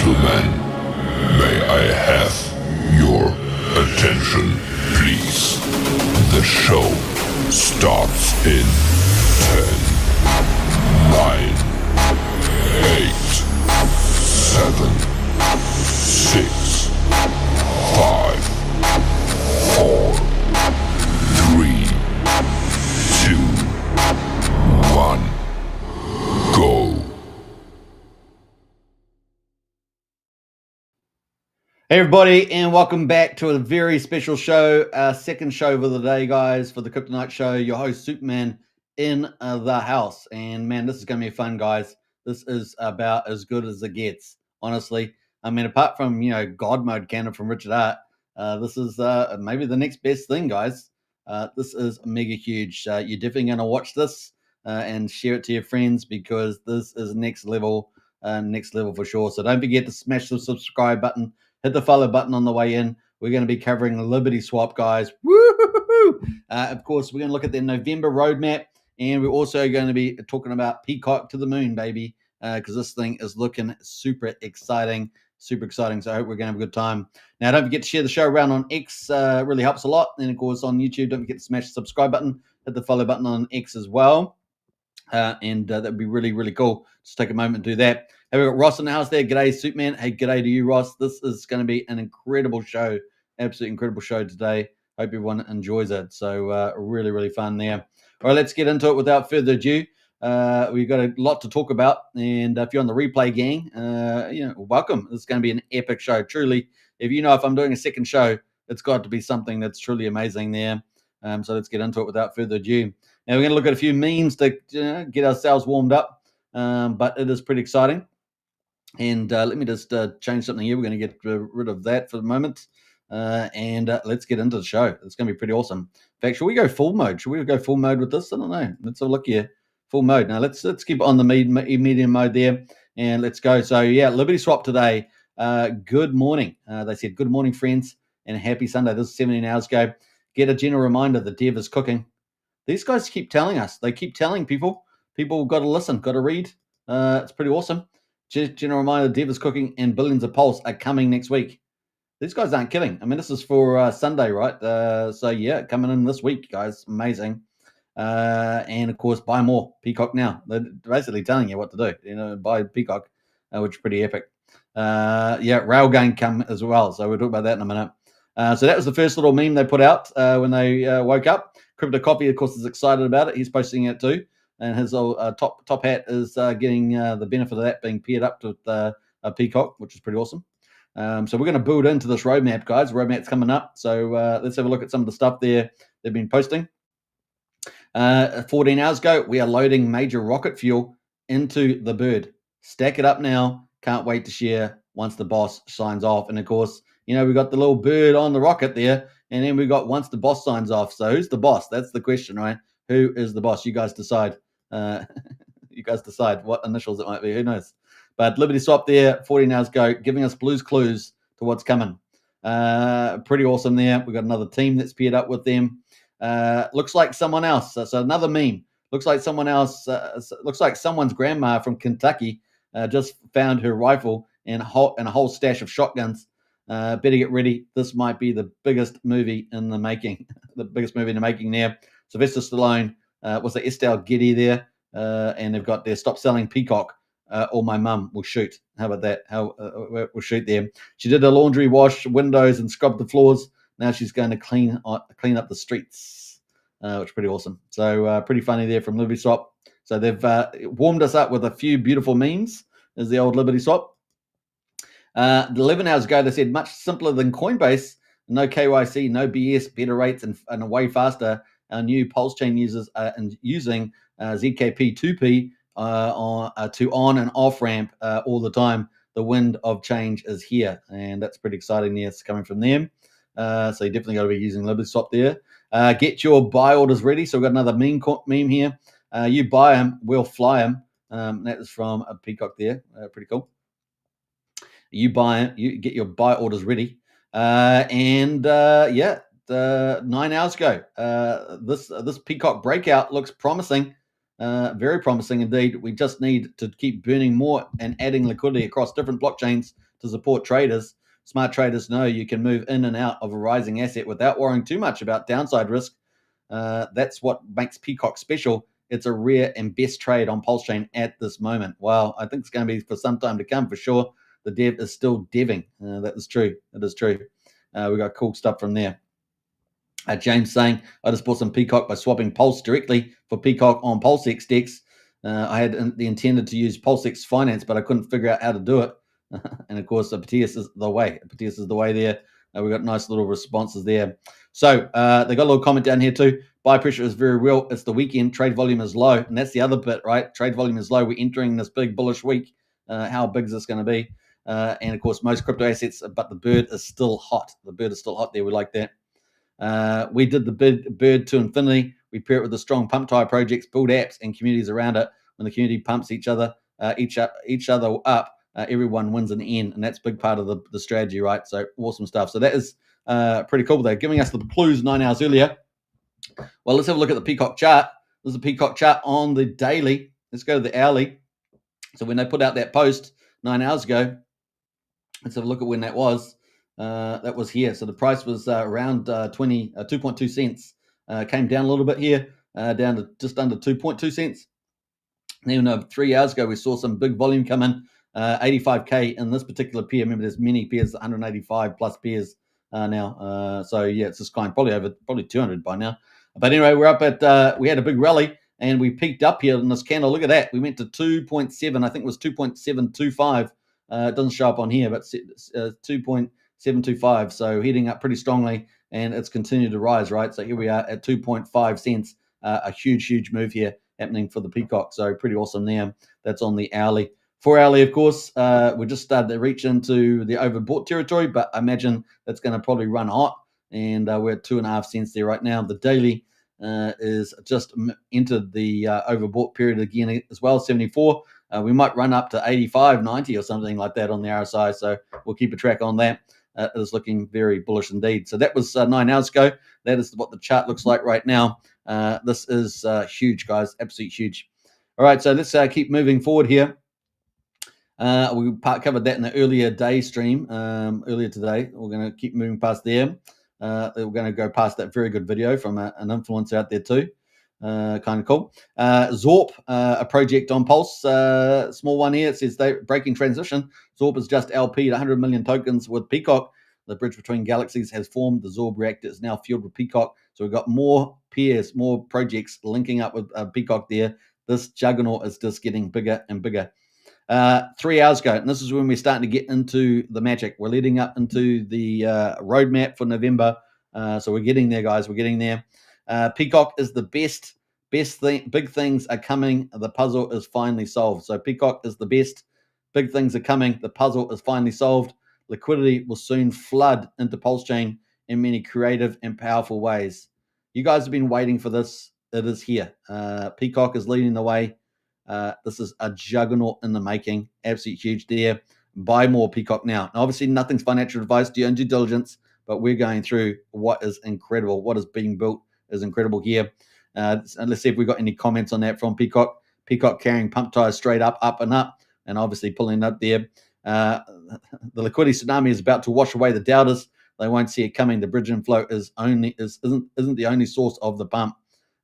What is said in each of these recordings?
Gentlemen, may I have your attention, please? The show starts in 10, 9, 8, 7, 6, 5, 4, 3, 2, 1, go. Hey everybody, and welcome back to a very special show, second show of the day, guys, for the Kryptonite Show. Your host, Superman, in the house. And man, this is going to be fun, guys. This is about as good as it gets, honestly. I mean, apart from, God Mode Canon from Richard Hart, this is maybe the next best thing, guys. This is mega huge. You're definitely going to watch this and share it to your friends because this is next level for sure. So don't forget to smash the subscribe button. Hit the follow button on the way in. We're going to be covering the Libertyswap, guys. Woo-hoo-hoo-hoo! Of course, we're going to look at the November roadmap, and we're also going to be talking about Pcock to the moon, baby, because this thing is looking super exciting. So I hope we're going to have a good time. Now, don't forget to share the show around on X. Really helps a lot. And, of course, on YouTube, don't forget to smash the subscribe button. Hit the follow button on X as well. And that'd be really, really cool. Just take a moment to do that. Hey, we've got Ross in the house there. G'day, Superman. Hey, g'day to you, Ross. This is going to be an incredible show. Absolutely incredible show today. Hope everyone enjoys it. So really, really fun there. All right, let's get into it without further ado. We've got a lot to talk about. And if you're on the replay gang, welcome. This is going to be an epic show. Truly, if I'm doing a second show, it's got to be something that's truly amazing there. So let's get into it without further ado. Now, we're going to look at a few memes to get ourselves warmed up, but it is pretty exciting. And let me just change something here. We're going to get rid of that for the moment, and let's get into the show. It's going to be pretty awesome. In fact, should we go full mode? Should we go full mode with this? I don't know. Let's have a look here. Full mode. Now, let's keep it on the medium mode there, and let's go. So, yeah, Libertyswap today. Good morning. They said, good morning, friends, and happy Sunday. This is 17 hours ago. Get a general reminder the dev is cooking. These guys keep telling us. They keep telling people. People got to listen, got to read. It's pretty awesome. General reminder, Dev is cooking and billions of pulse are coming next week. These guys aren't kidding. I mean, this is for Sunday, right? So, yeah, coming in this week, guys. Amazing. And, of course, buy more. Pcock now. They're basically telling you what to do. Buy Pcock, which is pretty epic. Railgun come as well. So we'll talk about that in a minute. So that was the first little meme they put out when they woke up. Crypto Coffee, of course, is excited about it. He's posting it too. And his top hat is getting the benefit of that being paired up with a Pcock, which is pretty awesome. So we're going to build into this roadmap, guys. Roadmap's coming up. So let's have a look at some of the stuff there they've been posting. 14 hours ago, we are loading major rocket fuel into the bird. Stack it up now. Can't wait to share once the boss signs off. And, of course, we got the little bird on the rocket there. And then we got once the boss signs off. So who's the boss? That's the question, right? Who is the boss? You guys decide. You guys decide what initials it might be. Who knows? But Libertyswap there, 14 hours ago, giving us blues clues to what's coming. Pretty awesome there. We've got another team that's paired up with them. Looks like someone else. So another meme. Looks like someone else. Looks like someone's grandma from Kentucky just found her rifle and a whole stash of shotguns. Better get ready. This might be the biggest movie in the making. The biggest movie in the making there. Sylvester Stallone, was the Estelle Getty there, and they've got their stop selling Pcock, or my mum will shoot. How about that? We'll shoot there. She did a laundry, wash windows, and scrub the floors. Now she's going to clean up the streets, which is pretty awesome. So pretty funny there from Libertyswap. So they've warmed us up with a few beautiful memes. Is the old Libertyswap. 11 hours ago, they said much simpler than Coinbase. No KYC, no BS, better rates, and way faster. Our new Pulse chain users are using ZKP2P to on and off ramp all the time. The wind of change is here, and that's pretty exciting. It's coming from them. So you definitely got to be using Libertyswap there. Get your buy orders ready. So we've got another meme here. You buy them, we'll fly them. That is from a Pcock there. Pretty cool. You buy it, you get your buy orders ready. 9 hours ago, this Pcock breakout looks promising, very promising indeed. We just need to keep burning more and adding liquidity across different blockchains to support traders. Smart traders know you can move in and out of a rising asset without worrying too much about downside risk. That's what makes Pcock special. It's a rare and best trade on Pulse Chain at this moment. Well, I think it's going to be for some time to come for sure. The dev is still deving. That is true. It is true. We got cool stuff from there. James saying, I just bought some Pcock by swapping Pulse directly for Pcock on PulseX DEX. I had the intended to use PulseX Finance, but I couldn't figure out how to do it. And of course, Proteus is the way. Proteus is the way there. We got nice little responses there. So they got a little comment down here too. Buy pressure is very real. It's the weekend. Trade volume is low. And that's the other bit, right? Trade volume is low. We're entering this big bullish week. How big is this going to be? And of course, most crypto assets, but the bird is still hot. The bird is still hot there. We like that. We did the bird to infinity. We pair it with the strong pump tire projects, build apps and communities around it. When the community pumps each other up, everyone wins in the end, and that's a big part of the strategy, right? So awesome stuff. So that is pretty cool. They're giving us the clues 9 hours earlier. Well, let's have a look at the Pcock chart. This is the Pcock chart on the daily. Let's go to the hourly. So when they put out that post 9 hours ago, let's have a look at when that was. That was here. So the price was around 2.2 cents. Came down a little bit here, down to just under 2.2 cents. And even 3 hours ago, we saw some big volume come in, 85K in this particular pair. Remember, there's many pairs, 185 plus pairs now. So yeah, it's just kind of probably 200 by now. But anyway, we're up at, we had a big rally and we peaked up here in this candle. Look at that. We went to 2.7, I think it was 2.725. It doesn't show up on here, but 2.725. So heading up pretty strongly, and it's continued to rise, right? So here we are at 2.5 cents. A huge move here happening for the Pcock. So pretty awesome there. That's on the hourly. 4 hourly, of course, we just started to reach into the overbought territory, but I imagine that's going to probably run hot. And we're at 2.5 cents there right now. The daily is just entered the overbought period again as well, 74. We might run up to 85, 90 or something like that on the RSI. So we'll keep a track on that. It is looking very bullish indeed. So that was 9 hours ago. That is what the chart looks like right now. This is huge, guys. Absolutely huge. All right, so let's keep moving forward here. We covered that in the earlier day stream earlier today. We're going to keep moving past there. We're going to go past that very good video from an influencer out there too. Kind of cool. Zorp, a project on Pulse, small one here. It says they breaking transition. Zorp is just LP'd 100 million tokens with Pcock. The bridge between galaxies has formed. The Zorb reactor is now fueled with Pcock. So we've got more pairs, more projects linking up with Pcock there. This juggernaut is just getting bigger and bigger. 3 hours ago, and this is when we're starting to get into the magic. We're leading up into the roadmap for November. So we're getting there, guys. We're getting there. Pcock is the best thing. Big things are coming. The puzzle is finally solved. So Pcock is the best. Big things are coming. The puzzle is finally solved. Liquidity will soon flood into Pulse Chain in many creative and powerful ways. You guys have been waiting for this. It is here. Pcock is leading the way. This is a juggernaut in the making. Absolutely huge there. Buy more Pcock now. Now, obviously, nothing's financial advice. Do your own due diligence. But we're going through what is incredible. What is being built is incredible here. Let's see if we've got any comments on that from Pcock. Pcock carrying pump tires straight up and up, and obviously pulling up there. The liquidity tsunami is about to wash away the doubters. They won't see it coming. The bridge inflow isn't the only source of the pump.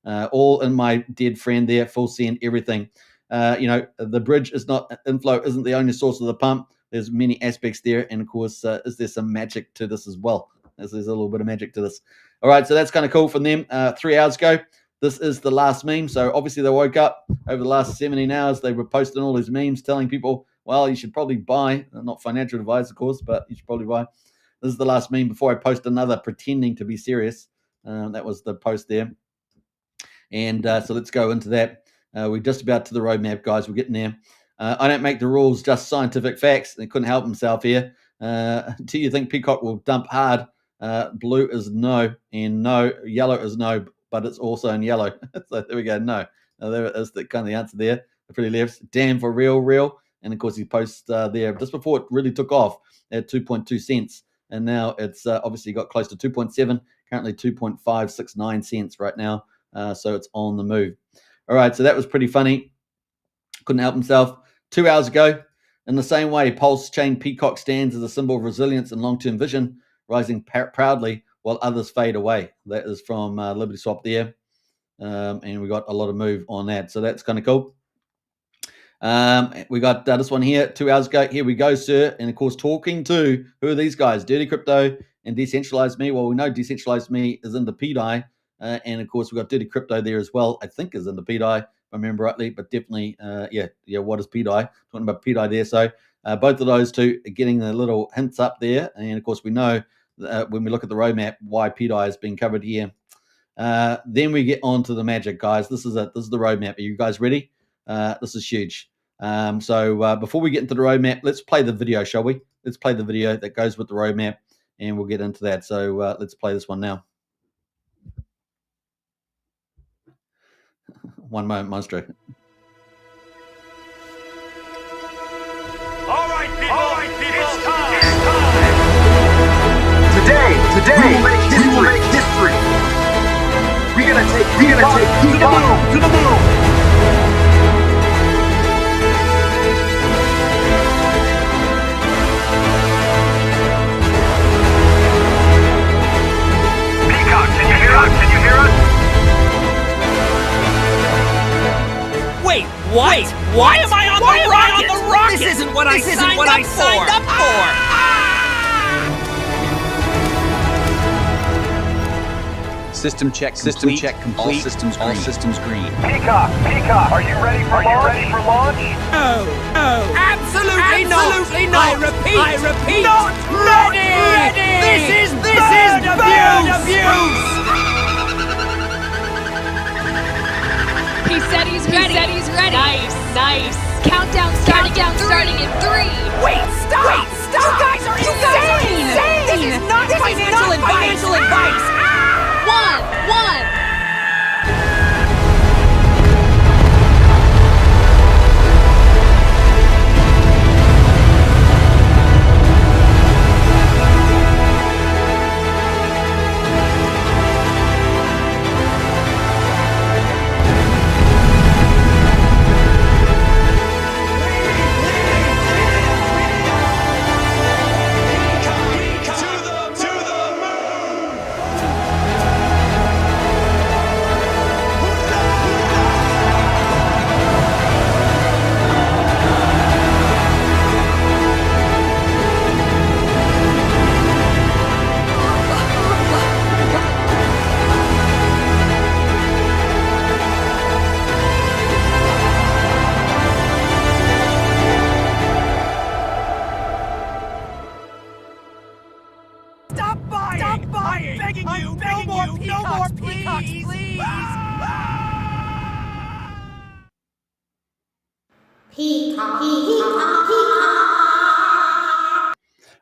All in my dead friend there, full send everything. The bridge is not inflow isn't the only source of the pump. There's many aspects there, and of course, is there some magic to this as well? There's a little bit of magic to this. All right, so that's kind of cool from them. 3 hours ago, this is the last meme. So obviously, they woke up over the last 17 hours. They were posting all these memes, telling people, "Well, you should probably buy." Not financial advice, of course, but you should probably buy. This is the last meme before I post another pretending to be serious. That was the post there. And so let's go into that. We're just about to the roadmap, guys. We're getting there. I don't make the rules, just scientific facts. They couldn't help himself here. Do you think Pcock will dump hard? Blue is no, and no. Yellow is no, but it's also in yellow. So there we go. No. There is the kind of the answer there. The pretty left. Damn for real. And of course, he posts there just before it really took off at 2.2 cents. And now it's obviously got close to 2.7, currently 2.569 cents right now. So it's on the move. All right, so that was pretty funny. Couldn't help himself. 2 hours ago, In the same way, Pulse Chain Pcock stands as a symbol of resilience and long-term vision, rising proudly while others fade away. That is from Libertyswap there. And we got a lot of move on that. So that's kind of cool. We got this one here 2 hours ago. Here we go, sir. And of course, talking to who are these guys? Dirty Crypto and Decentralized Me. Well, we know Decentralized Me is in the PDI. And of course, we got Dirty Crypto there as well. I think is in the PDI, if I remember rightly. But definitely, yeah. What is PDI? Talking about PDI there. So both of those two are getting the little hints up there. And of course, we know when we look at the roadmap why PDI is being covered here. Then we get on to the magic, guys. This is it. This is the roadmap. Are you guys ready? This is huge. So before we get into the roadmap, let's play the video, shall we? Let's play the video that goes with the roadmap, and we'll get into that. So let's play this one now. One moment, Monstro. All right, people. It's time. Today, we will make history. We're gonna take Pcock to the moon. Can you hear us? Wait, what? Why am I on the rocket? This isn't what I signed up for. System check complete. All systems green. Pcock, are you ready for launch? No, absolutely not. I repeat, not ready. This is bird abuse. He said he's ready. Nice. Countdown starting in 3. Wait, stop. You guys are insane. This is not financial advice. 1.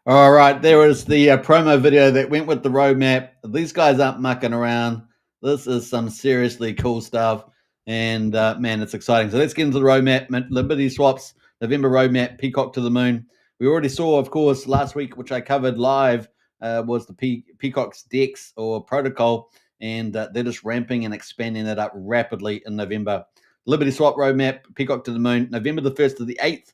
All right, there was the promo video that went with the roadmap. These guys aren't mucking around. This is some seriously cool stuff, and man, it's exciting. So let's get into the roadmap. Libertyswaps, November roadmap, Pcock to the moon. We already saw, of course, last week, which I covered live, was the Pcock's DEX or protocol, and they're just ramping and expanding that up rapidly in November. Libertyswap roadmap, Pcock to the moon, November the 1st to the 8th.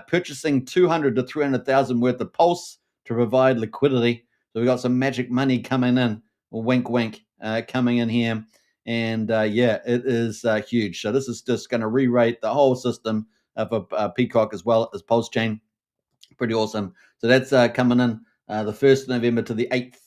Purchasing 200 to 300,000 worth of pulse to provide liquidity. So we got some magic money coming in, or wink, coming in here. And yeah, it is huge. So this is just going to re-rate the whole system for Pcock as well as Pulse Chain. Pretty awesome. So that's coming in the 1st of November to the 8th.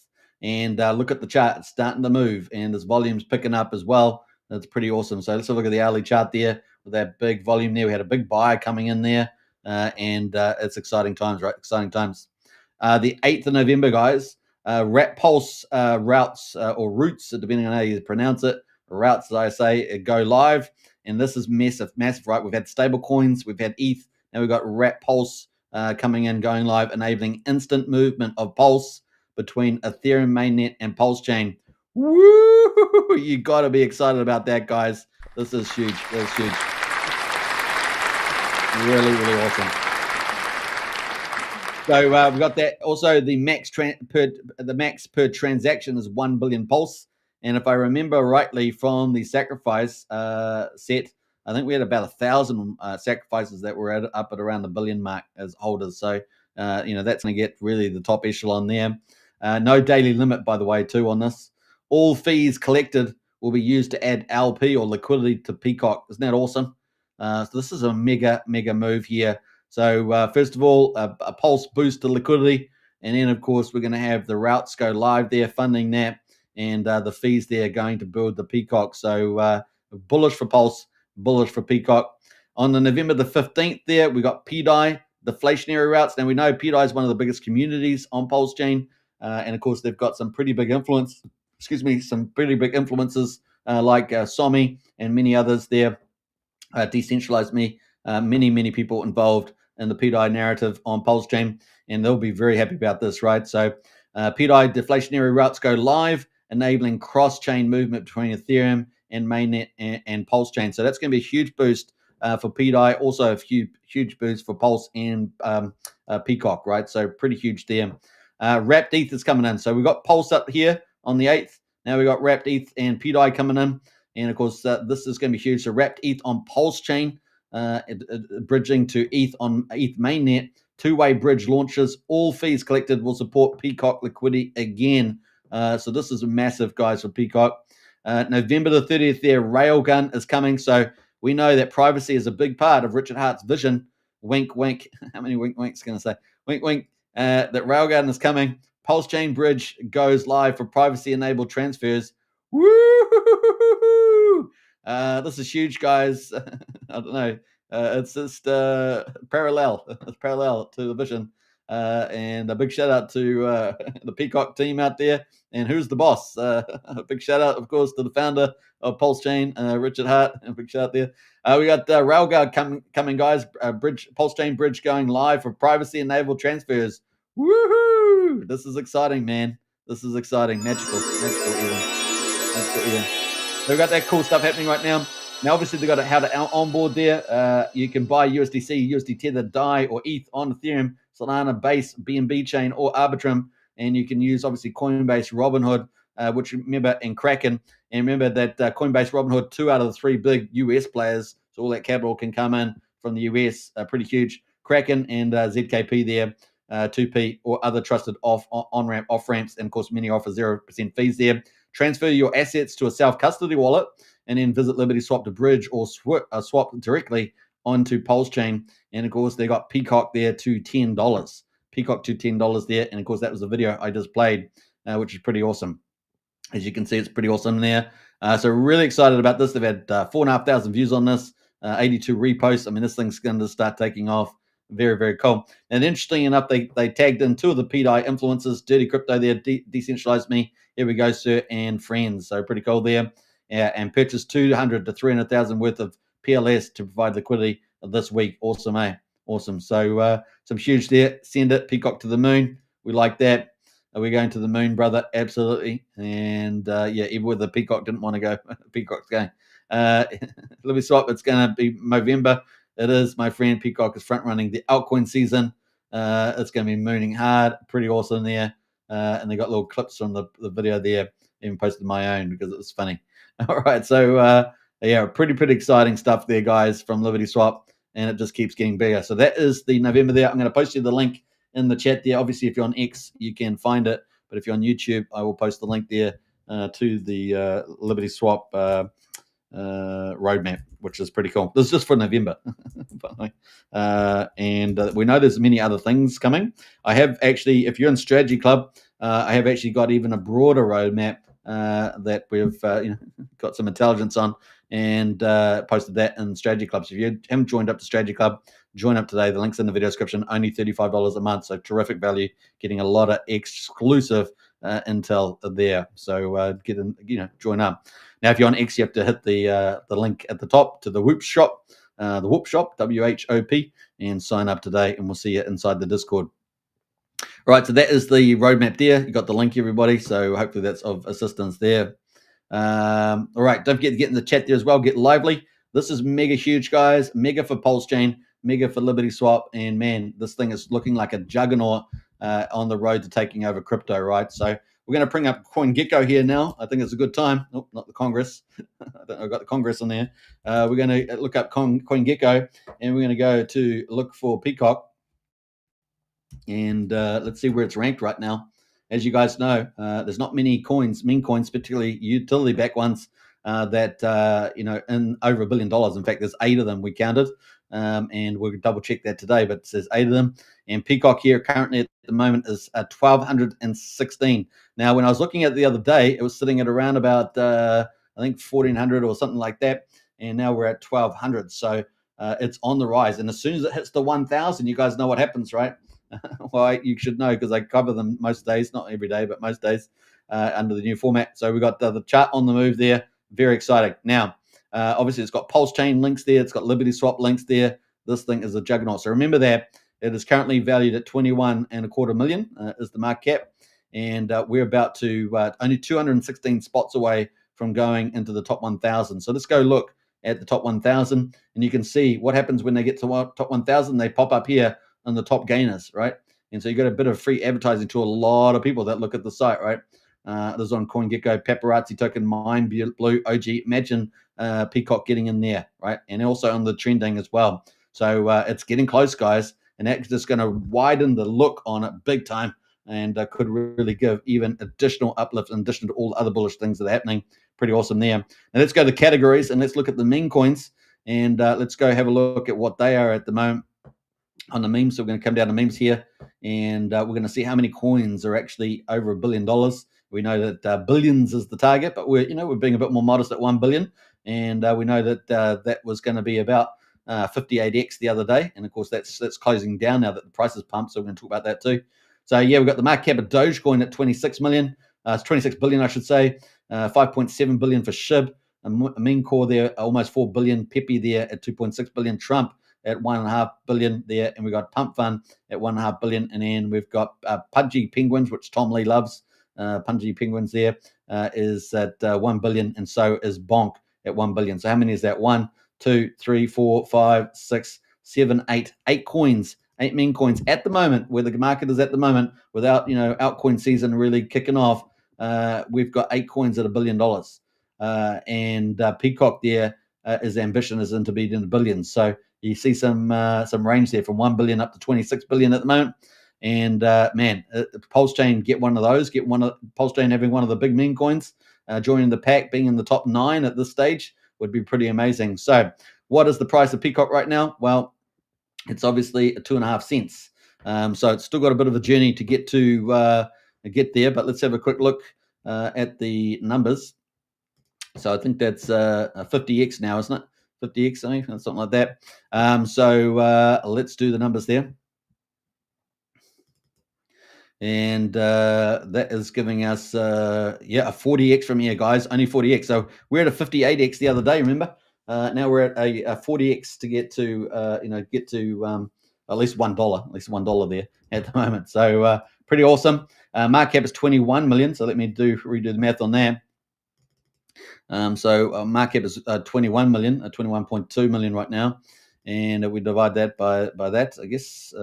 And look at the chart. It's starting to move, and this volume's picking up as well. That's pretty awesome. So let's have a look at the hourly chart there with that big volume there. We had a big buy coming in there. And it's exciting times, right? Exciting times. The 8th of November, guys, Rat Pulse routes or routes, depending on how you pronounce it, routes, as I say, go live. And this is massive, right? We've had stable coins, we've had ETH, now we've got Rat Pulse coming in, going live, enabling instant movement of Pulse between Ethereum mainnet and Pulse Chain. Woo! You got to be excited about that, guys. This is huge. This is huge. Really, really awesome. So we got that. Also, the max per transaction is 1 billion pulse. And if I remember rightly from the sacrifice set, I think we had about 1,000 sacrifices that were up at around the billion mark as holders. So, that's going to get really the top echelon there. No daily limit, by the way, too, on this. All fees collected will be used to add LP or liquidity to Pcock. Isn't that awesome? So this is a mega move here. So first of all, a pulse boost to liquidity. And then, of course, we're going to have the routes go live there, funding that. And the fees there going to build the Pcock. So bullish for Pulse, bullish for Pcock. On the November the 15th there, we got PDI, deflationary routes. Now, we know PDI is one of the biggest communities on Pulse Chain. And, of course, they've got some pretty big influence. Some pretty big influences like Somi and many others there. Decentralized Me, many people involved in the PDI narrative on Pulse Chain, and they'll be very happy about this, right? So PDI deflationary routes go live, enabling cross-chain movement between Ethereum and mainnet and Pulse Chain. So that's going to be a huge boost for PDI, also a huge boost for Pulse and Pcock, right? So pretty huge there. Wrapped ETH is coming in. So we've got Pulse up here on the 8th. Now we've got Wrapped ETH and PDI coming in. And, of course, this is going to be huge. So Wrapped ETH on Pulse Chain, bridging to ETH on ETH mainnet. Two-way bridge launches. All fees collected will support Pcock liquidity again. So this is massive, guys, for Pcock. November the 30th there, Railgun is coming. So we know that privacy is a big part of Richard Hart's vision. Wink, wink. How many wink, winks going to say? Wink, wink. That Railgun is coming. Pulse Chain Bridge goes live for privacy-enabled transfers. Woo! This is huge, guys. I don't know. It's just parallel. It's parallel to the vision. And a big shout out to the Pcock team out there. And who's the boss? A big shout out, of course, to the founder of Pulse Chain, Richard Hart. A big shout out there. We got Railguard coming, guys. Pulse Chain Bridge going live for privacy-enabled transfers. Woohoo! This is exciting, man. This is exciting. Magical even. So we've got that cool stuff happening right now. Now, obviously, they've got how to onboard there. You can buy USDC, USD Tether, DAI, or ETH on Ethereum, Solana, Base, BNB chain, or Arbitrum. And you can use, obviously, Coinbase, Robinhood, which remember, and Kraken. And remember that Coinbase, Robinhood, 2 out of the 3 big US players. So all that capital can come in from the US. Pretty huge. Kraken and ZKP there. 2P or other trusted on-ramp, off-ramps, and of course many offer 0% fees there. Transfer your assets to a self-custody wallet and then visit Libertyswap to bridge or swap directly onto Pulse Chain. And of course they got Pcock there to $10. Pcock to $10 there, and of course that was the video I just played, which is pretty awesome. As you can see, it's pretty awesome there. So really excited about this. They've had 4,500 views on this, 82 reposts. I mean, this thing's going to start taking off. Very cool. And interesting enough, they tagged in 2 of the PDI influencers, Dirty Crypto there, Decentralized Me, Here We Go Sir, and Friends. So pretty cool there. And purchased 200 to 300,000 worth of PLS to provide liquidity this week. Awesome, eh? Awesome. So some huge there. Send it, Pcock to the moon. We like that. Are we going to the moon, brother? Absolutely. And even with the Pcock didn't want to go, Pcock's going. Libertyswap, it's going to be November. It is, my friend. Pcock is front-running the altcoin season. It's going to be mooning hard. Pretty awesome there. And they got little clips from the video there. Even posted my own because it was funny. All right, so pretty exciting stuff there, guys, from Libertyswap, and it just keeps getting bigger. So that is the November there. I'm going to post you the link in the chat there. Obviously, if you're on X, you can find it. But if you're on YouTube, I will post the link there to the Libertyswap roadmap, which is pretty cool. This is just for November. And we know there's many other things coming. I have actually, if you're in Strategy Club, I have actually got even a broader roadmap that we've got some intelligence on, and posted that in Strategy Club. So if you haven't joined up to Strategy Club, join up today. The link's in the video description. Only $35 a month, so terrific value. Getting a lot of exclusive intel there. So get in, join up. Now, if you're on X, you have to hit the link at the top to the Whoop Shop, WHOP, and sign up today, and we'll see you inside the Discord. All right, so that is the roadmap there. You got the link, everybody. So hopefully that's of assistance there. All right, don't forget to get in the chat there as well. Get lively. This is mega huge, guys. Mega for Pulse Chain, mega for Libertyswap, and man, this thing is looking like a juggernaut on the road to taking over crypto, right? So we're going to bring up CoinGecko here now. I think it's a good time. Oh, not the Congress. I've got the Congress on there. We're going to look up CoinGecko, and we're going to go to look for Pcock. And let's see where it's ranked right now. As you guys know, there's not many coins, meme coins, particularly utility-backed ones, that in over $1 billion. In fact, there's 8 of them we counted, and we'll double check that today. But it says 8 of them. And Pcock here currently at the moment is 1,216. Now, when I was looking at it the other day, it was sitting at around about I think 1,400 or something like that, and now we're at 1,200. So it's on the rise. And as soon as it hits the 1,000, you guys know what happens, right? Well, you should know because I cover them most days, not every day, but most days under the new format. So we got the chart on the move there. Very exciting. Now, obviously, it's got Pulse Chain links there. It's got Libertyswap links there. This thing is a juggernaut. So remember that it is currently valued at 21.25 million is the market cap, and we're about to only 216 spots away from going into the top 1,000. So let's go look at the top 1,000, and you can see what happens when they get to top 1,000. They pop up here on the top gainers, right? And so you got a bit of free advertising to a lot of people that look at the site, right? There's on CoinGecko, Paparazzi Token, Mind Blue, OG. Imagine Pcock getting in there, right? And also on the trending as well. So it's getting close, guys, and that's just going to widen the look on it big time, and could really give even additional uplift in addition to all the other bullish things that are happening. Pretty awesome there. Now let's go to categories and let's look at the meme coins, and let's go have a look at what they are at the moment on the memes. So we're going to come down to memes here, and we're going to see how many coins are actually over $1 billion. We know that billions is the target, but we're being a bit more modest at 1 billion, and we know that that was going to be about 58x the other day, and of course that's closing down now that the price is pumped. So we're going to talk about that too. So yeah, we've got the market cap of Dogecoin at 26 million. It's 26 billion, I should say. 5.7 billion for SHIB. A meme core there, almost 4 billion. Pepe there at 2.6 billion. Trump at 1.5 billion there, and we got Pump Fund at 1.5 billion, and then we've got Pudgy Penguins, which Tom Lee loves. Pudgy Penguins there is at 1 billion, and so is Bonk at 1 billion. So how many is that? 1, 2, 3, 4, 5, 6, 7, 8. 8 coins, 8 meme coins at the moment, where the market is at the moment, without altcoin season really kicking off. We've got 8 coins at $1 billion, and Pcock there, his ambition is into being in the billions. So you see some range there from 1 billion up to 26 billion at the moment. And Pulse Chain, get one of those. Get one of Pulse Chain having one of the big meme coins, joining the pack, being in the top 9 at this stage would be pretty amazing. So, what is the price of Pcock right now? Well, it's obviously 2.5 cents. So it's still got a bit of a journey to get there. But let's have a quick look at the numbers. So I think that's 50x now, isn't it? 50x, something like that. So let's do the numbers there. And that is giving us a 40x from here, guys. Only 40x. So we're at a 58x the other day, remember? Now we're at a 40x to get to at least $1 there at the moment. So pretty awesome. Market cap is 21 million. So let me redo the math on that. So market cap is 21 million, 21.2 million right now, and we divide that by that, I guess.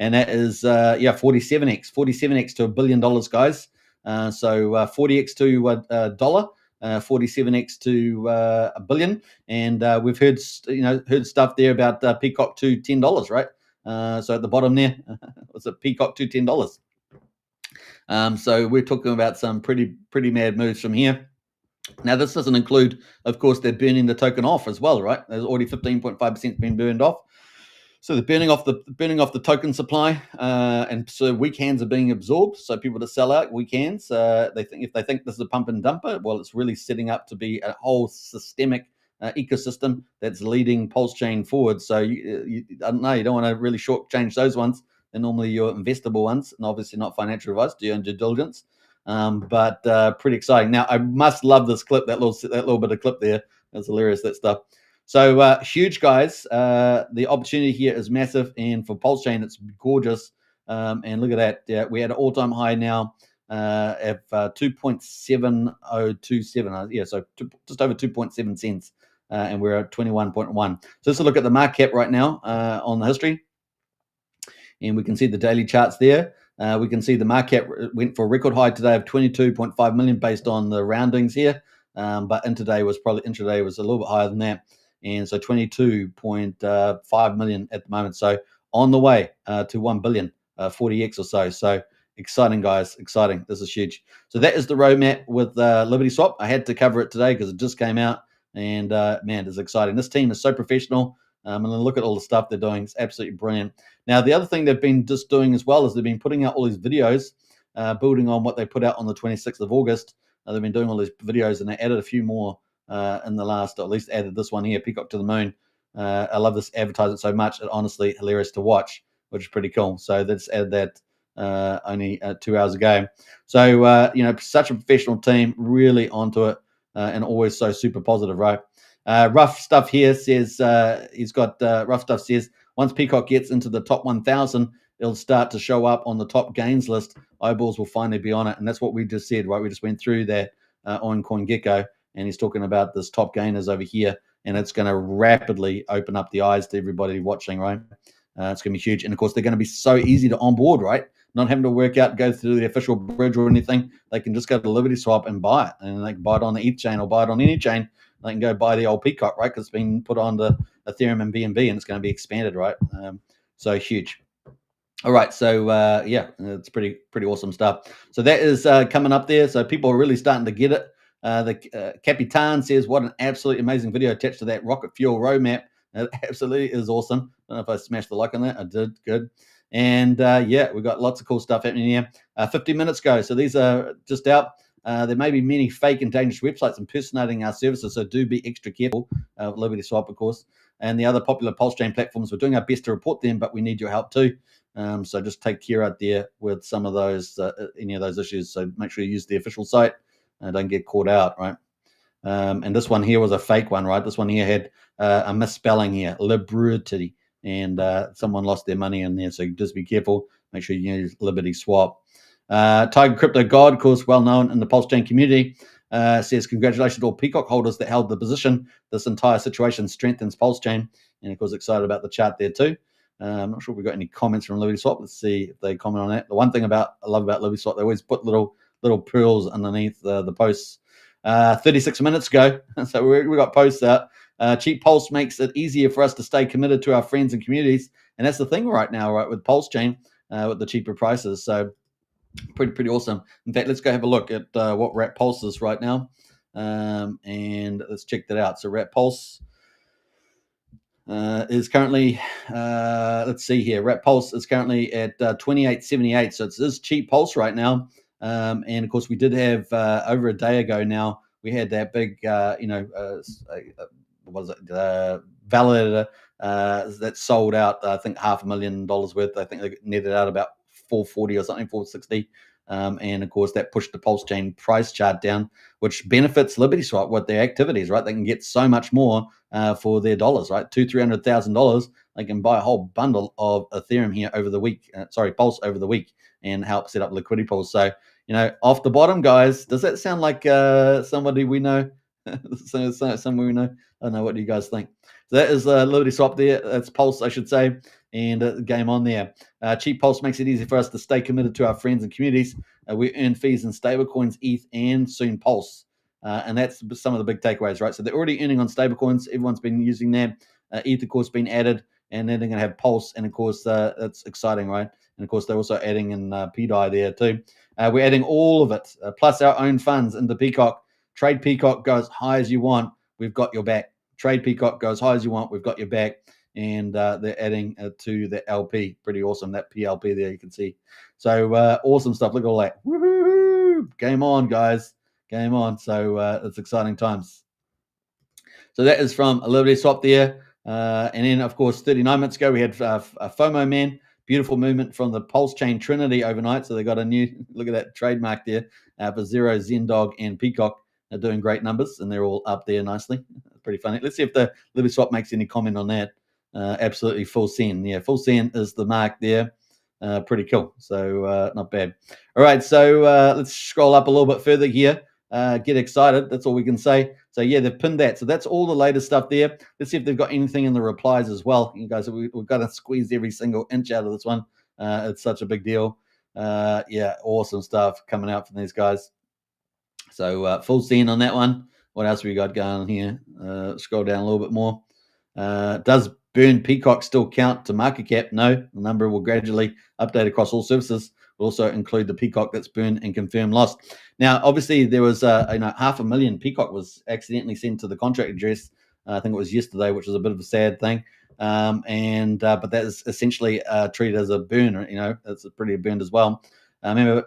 And that is 47x to $1 billion, guys. So 40x to dollar, 47x to $1 billion, and we've heard stuff there about Pcock to $10, right? So at the bottom there, what's a Pcock to $10? So we're talking about some pretty mad moves from here. Now, this doesn't include, of course, they're burning the token off as well, right? There's already 15.5% been burned off. So they're burning off the token supply, and so weak hands are being absorbed. So people that sell out weak hands, if they think this is a pump and dumper, well, it's really setting up to be a whole systemic ecosystem that's leading Pulse Chain forward. So I don't know, you don't want to really shortchange those ones. They're normally your investable ones, and obviously not financial advice. Do your own due diligence. But pretty exciting. Now, I must love this clip, that little bit of clip there. That's hilarious, that stuff. So huge, guys. The opportunity here is massive, and for Pulse Chain, it's gorgeous. And look at that. Yeah, we had an all-time high now at 2.7027. So just over 2.7 cents, and we're at 21.1. So let's look at the market cap right now on the history. And we can see the daily charts there. We can see the market went for a record high today of 22.5 million based on the roundings here. But intraday was a little bit higher than that. And so 22.5 million at the moment. So on the way to 1 billion, 40x or so. So exciting, guys. Exciting. This is huge. So that is the roadmap with Libertyswap. I had to cover it today because it just came out. And man, it's exciting. This team is so professional. And then look at all the stuff they're doing. It's absolutely brilliant. Now, the other thing they've been just doing as well is they've been putting out all these videos, building on what they put out on the 26th of August. They've been doing all these videos, and they added a few more in the last, or at least added this one here, Pcock to the Moon. I love this advertisement so much. It's honestly hilarious to watch, which is pretty cool. So they just added that only 2 hours ago. So, such a professional team, really onto it, and always so super positive, right? Rough Stuff here says, Rough Stuff says, once Pcock gets into the top 1,000, it'll start to show up on the top gains list. Eyeballs will finally be on it. And that's what we just said, right? We just went through that on CoinGecko, and he's talking about this top gainers over here, and it's going to rapidly open up the eyes to everybody watching, right? It's going to be huge. And of course, they're going to be so easy to onboard, right? Not having to work out, go through the official bridge or anything. They can just go to Libertyswap and buy it. And they can buy it on the ETH chain or buy it on any chain. They can go buy the old Pcock, right? Because it's been put on the Ethereum and BNB, and it's going to be expanded, right? So huge. All right, so yeah, it's pretty awesome stuff. So that is coming up there. So people are really starting to get it. The Capitan says, what an absolutely amazing video attached to that rocket fuel roadmap. It absolutely is awesome. I don't know if I smashed the like on that. I did. Good. And yeah, we've got lots of cool stuff happening here. 50 minutes ago. So these are just out. There may be many fake and dangerous websites impersonating our services, so do be extra careful. Libertyswap, of course, and the other popular pulse chain platforms. We're doing our best to report them, but we need your help too. So just take care out there with some of those, any of those issues. So make sure you use the official site and don't get caught out, right? And this one here was a fake one, right? This one here had a misspelling here, Liberty, and someone lost their money in there. So just be careful. Make sure you use Libertyswap. Tiger Crypto God, of course, well known in the Pulse Chain community, says, congratulations to all Pcock holders that held the position. This entire situation strengthens Pulse Chain. And of course, excited about the chart there too. I'm not sure if we've got any comments from Libertyswap. Let's see if they comment on that. The one thing I love about Libertyswap, they always put little pearls underneath the posts. 36 minutes ago, so we got posts out. Cheap Pulse makes it easier for us to stay committed to our friends and communities. And that's the thing right now, right, with Pulse Chain, with the cheaper prices. So pretty awesome. In fact, let's go have a look at what Rat Pulse is right now, and let's check that out. So Rat Pulse is currently, let's see here. Rat Pulse is currently at 28.78, so it's cheap Pulse right now. And of course, we did have over a day ago now. We had that big, what was it? Validator that sold out. I think $500,000 worth. I think they netted out about 440 or something, 460. And of course, that pushed the Pulse Chain price chart down, which benefits Libertyswap with their activities, right? They can get so much more for their dollars, right? $200,000-$300,000. They can buy a whole bundle of Ethereum here over the week. Pulse over the week, and help set up liquidity pools. So, off the bottom, guys, does that sound like somebody we know? Someone we know? I don't know. What do you guys think? So that is Libertyswap there. That's Pulse, I should say. And game on there. Cheap Pulse makes it easy for us to stay committed to our friends and communities. We earn fees in stablecoins, ETH, and soon Pulse. And that's some of the big takeaways, right? So they're already earning on stablecoins. Everyone's been using them. ETH, of course, been added. And then they're going to have Pulse. And, of course, that's exciting, right? And, of course, they're also adding in PDI there too. We're adding all of it, plus our own funds into Pcock. Trade Pcock goes high as you want. We've got your back. Trade Pcock goes high as you want. We've got your back. And they're adding to the LP. Pretty awesome, that PLP there, you can see. So awesome stuff. Look at all that. Woohoo! Game on, guys. Game on. So it's exciting times. So that is from Libertyswap there. And then, of course, 39 minutes ago, we had a FOMO Man. Beautiful movement from the Pulse Chain Trinity overnight. So they got a new, look at that trademark there for Zero, Zendog, and Pcock. They're doing great numbers, and they're all up there nicely. Pretty funny. Let's see if the Libertyswap makes any comment on that. Absolutely full send. Yeah, full send is the mark there. Pretty cool. So not bad. All right, so let's scroll up a little bit further here. Get excited. That's all we can say. So yeah, they've pinned that. So that's all the latest stuff there. Let's see if they've got anything in the replies as well. You guys, we've got to squeeze every single inch out of this one. It's such a big deal. Yeah, awesome stuff coming out from these guys. So full scene on that one. What else we got going here? Scroll down a little bit more. Does burn Pcock still count to market cap? No, the number will gradually update across all services. Will also include the Pcock that's burned and confirmed lost. Now, obviously, there was 500,000 Pcock was accidentally sent to the contract address. I think it was yesterday, which was a bit of a sad thing. But that is essentially treated as a burn. It's pretty burned as well. Remember,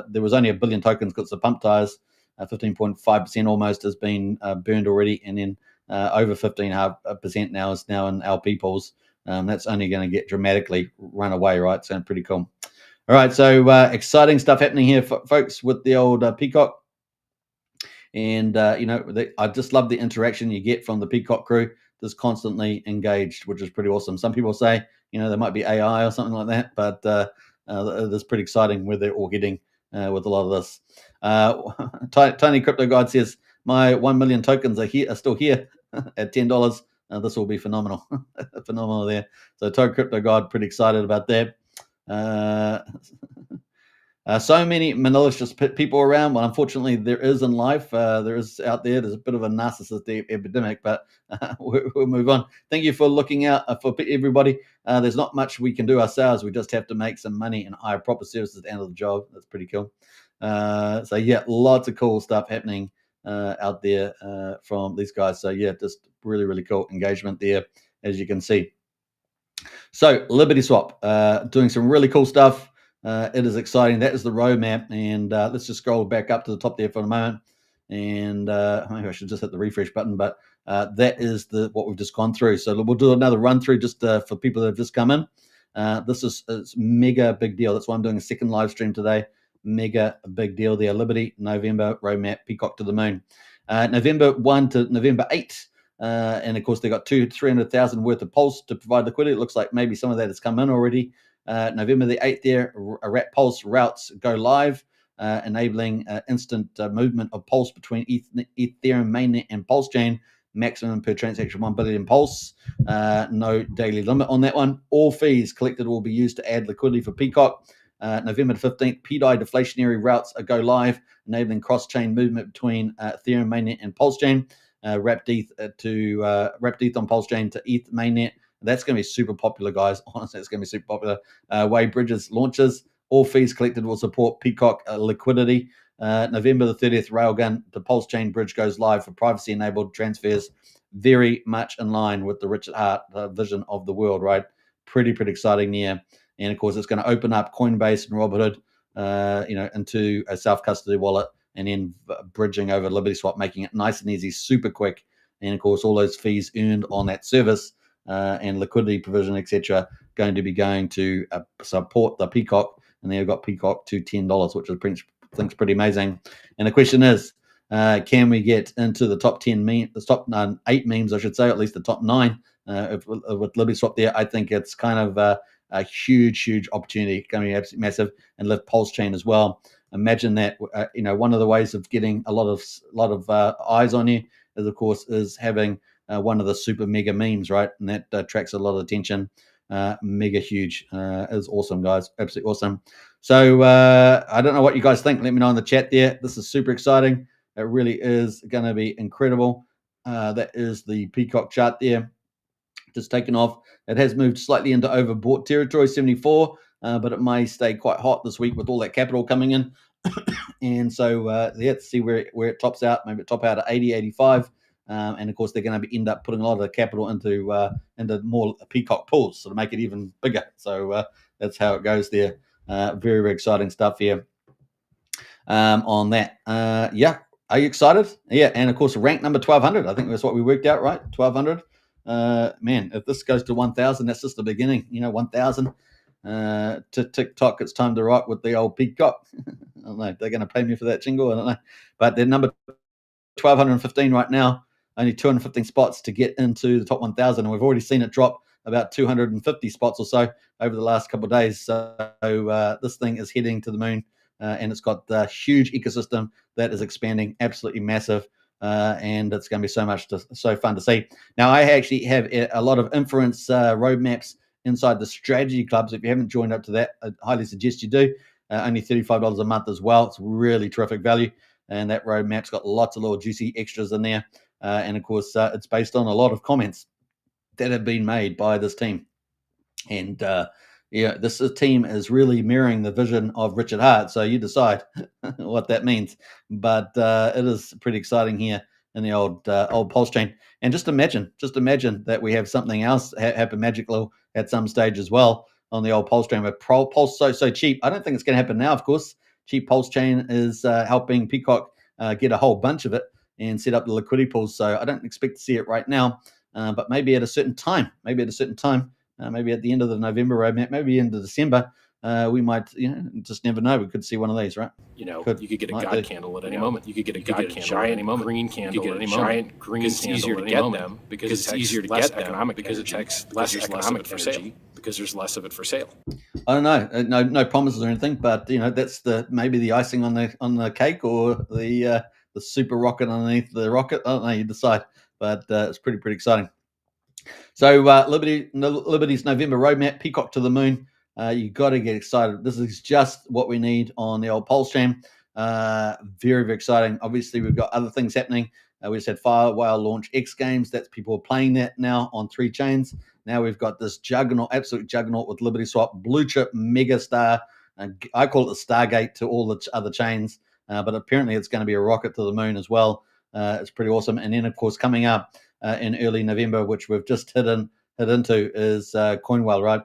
there was only 1 billion tokens because the pump tires. 15.5% almost has been burned already, and then over 15% now is now in LP pools. That's only going to get dramatically run away, right? So pretty cool. All right, so exciting stuff happening here, folks, with the old Pcock. And, I just love the interaction you get from the Pcock crew. Just constantly engaged, which is pretty awesome. Some people say, there might be AI or something like that, but it's pretty exciting where they're all heading with a lot of this. Tiny Crypto Guide says, my 1 million tokens are still here at $10. This will be phenomenal. Phenomenal there. So Tony Crypto Guide, pretty excited about that. So many malicious people around. Well, unfortunately, there is in life. There's a bit of a narcissist epidemic, but we'll move on. Thank you for looking out for everybody. There's not much we can do ourselves. We just have to make some money and hire proper services at the end of the job. That's pretty cool. So yeah, lots of cool stuff happening out there from these guys. So yeah, just really, really cool engagement there, as you can see. So Libertyswap, doing some really cool stuff. It is exciting. That is the roadmap, and let's just scroll back up to the top there for a moment. And maybe I should just hit the refresh button, but that is what we've just gone through. So we'll do another run through just for people that have just come in. This is mega big deal. That's why I'm doing a second live stream today. Mega big deal there. Liberty, November, roadmap, Pcock to the moon. November 1 to November 8. And of course, they got 300,000 worth of Pulse to provide liquidity. It looks like maybe some of that has come in already. November the 8th there, Pulse routes go live, enabling instant movement of Pulse between Ethereum mainnet and Pulse chain. Maximum per transaction 1 billion Pulse. No daily limit on that one. All fees collected will be used to add liquidity for Pcock. November 15th, PDI deflationary routes go live, enabling cross-chain movement between Ethereum mainnet and Pulse chain. Wrapped ETH on Pulse chain to ETH mainnet. That's going to be super popular, guys. Honestly, it's going to be super popular. Way Bridges launches. All fees collected will support Pcock liquidity. November the 30th, Railgun to Pulse chain bridge goes live for privacy-enabled transfers. Very much in line with the Richard Hart vision of the world, right? Pretty exciting here. And of course, it's going to open up Coinbase and Robinhood, into a self-custody wallet, and then bridging over Libertyswap, making it nice and easy, super quick. And of course, all those fees earned on that service and liquidity provision, etc., going to support the Pcock. And they've got Pcock to $10, which I think is pretty amazing. And the question is, can we get into the top 10 memes, the top 8 memes, I should say, at least the top 9 with Libertyswap there? I think it's kind of a huge opportunity, going to be absolutely massive, and lift Pulse chain as well. Imagine that. One of the ways of getting a lot of eyes on you is, of course, having one of the super mega memes, right? And that attracts a lot of attention. Mega huge. Is awesome, guys. Absolutely awesome. So I don't know what you guys think. Let me know in the chat there. This is super exciting. It really is going to be incredible. That is the Pcock chart there. Just taken off. It has moved slightly into overbought territory, 74, but it may stay quite hot this week with all that capital coming in. And so let's see where it tops out. Maybe it top out at 80, 85. And of course, they're going to end up putting a lot of the capital into more Pcock pools, so to make it even bigger. So that's how it goes there. Very exciting stuff here on that. Yeah. Are you excited? Yeah. And of course, rank number 1,200. I think that's what we worked out, right? 1,200. Man, if this goes to 1,000, that's just the beginning. 1,000 to TikTok. It's time to rock with the old Pcock. I don't know. They're going to pay me for that jingle. I don't know. But they're number 1,215 right now. Only 215 spots to get into the top 1,000, and we've already seen it drop about 250 spots or so over the last couple of days. So this thing is heading to the moon, and it's got the huge ecosystem that is expanding, absolutely massive. And it's going to be so fun to see. Now, I actually have a lot of inference roadmaps inside the strategy clubs. If you haven't joined up to that, I highly suggest you do. only $35 a month as well. It's really terrific value. And that roadmap's got lots of little juicy extras in there. And of course, it's based on a lot of comments that have been made by this team. And this team is really mirroring the vision of Richard Hart. So you decide what that means. But it is pretty exciting here in the old Pulse chain. And just imagine that we have something else happen magically at some stage as well on the old Pulse chain. With Pulse so cheap, I don't think it's going to happen now. Of course, cheap Pulse chain is helping Pcock get a whole bunch of it and set up the liquidity pools. So I don't expect to see it right now, but maybe at a certain time. Maybe at the end of the November roadmap, maybe into December, we might, just never know. We could see one of these, right? You could get a God candle at any moment. You could get a God candle at any moment. Green candle at any moment. Giant green candle. It's easier to get them because it's easier to get them because it takes less economic for sale. Because there's less of it for sale. I don't know. No promises or anything, but that's maybe the icing on the cake or the super rocket underneath the rocket. I don't know. You decide, but it's pretty exciting. So Liberty's November roadmap, Pcock to the moon. You got to get excited. This is just what we need on the old Pulse chain. Very exciting. Obviously, we've got other things happening. We just had Firewire launch X Games. That's people playing that now on 3 chains. Now we've got this absolute juggernaut with Libertyswap, blue chip mega star. I call it the Stargate to all the other chains, but apparently it's going to be a rocket to the moon as well. It's pretty awesome. And then, of course, coming up in early November, which we've just hit into, is Coinwell, right?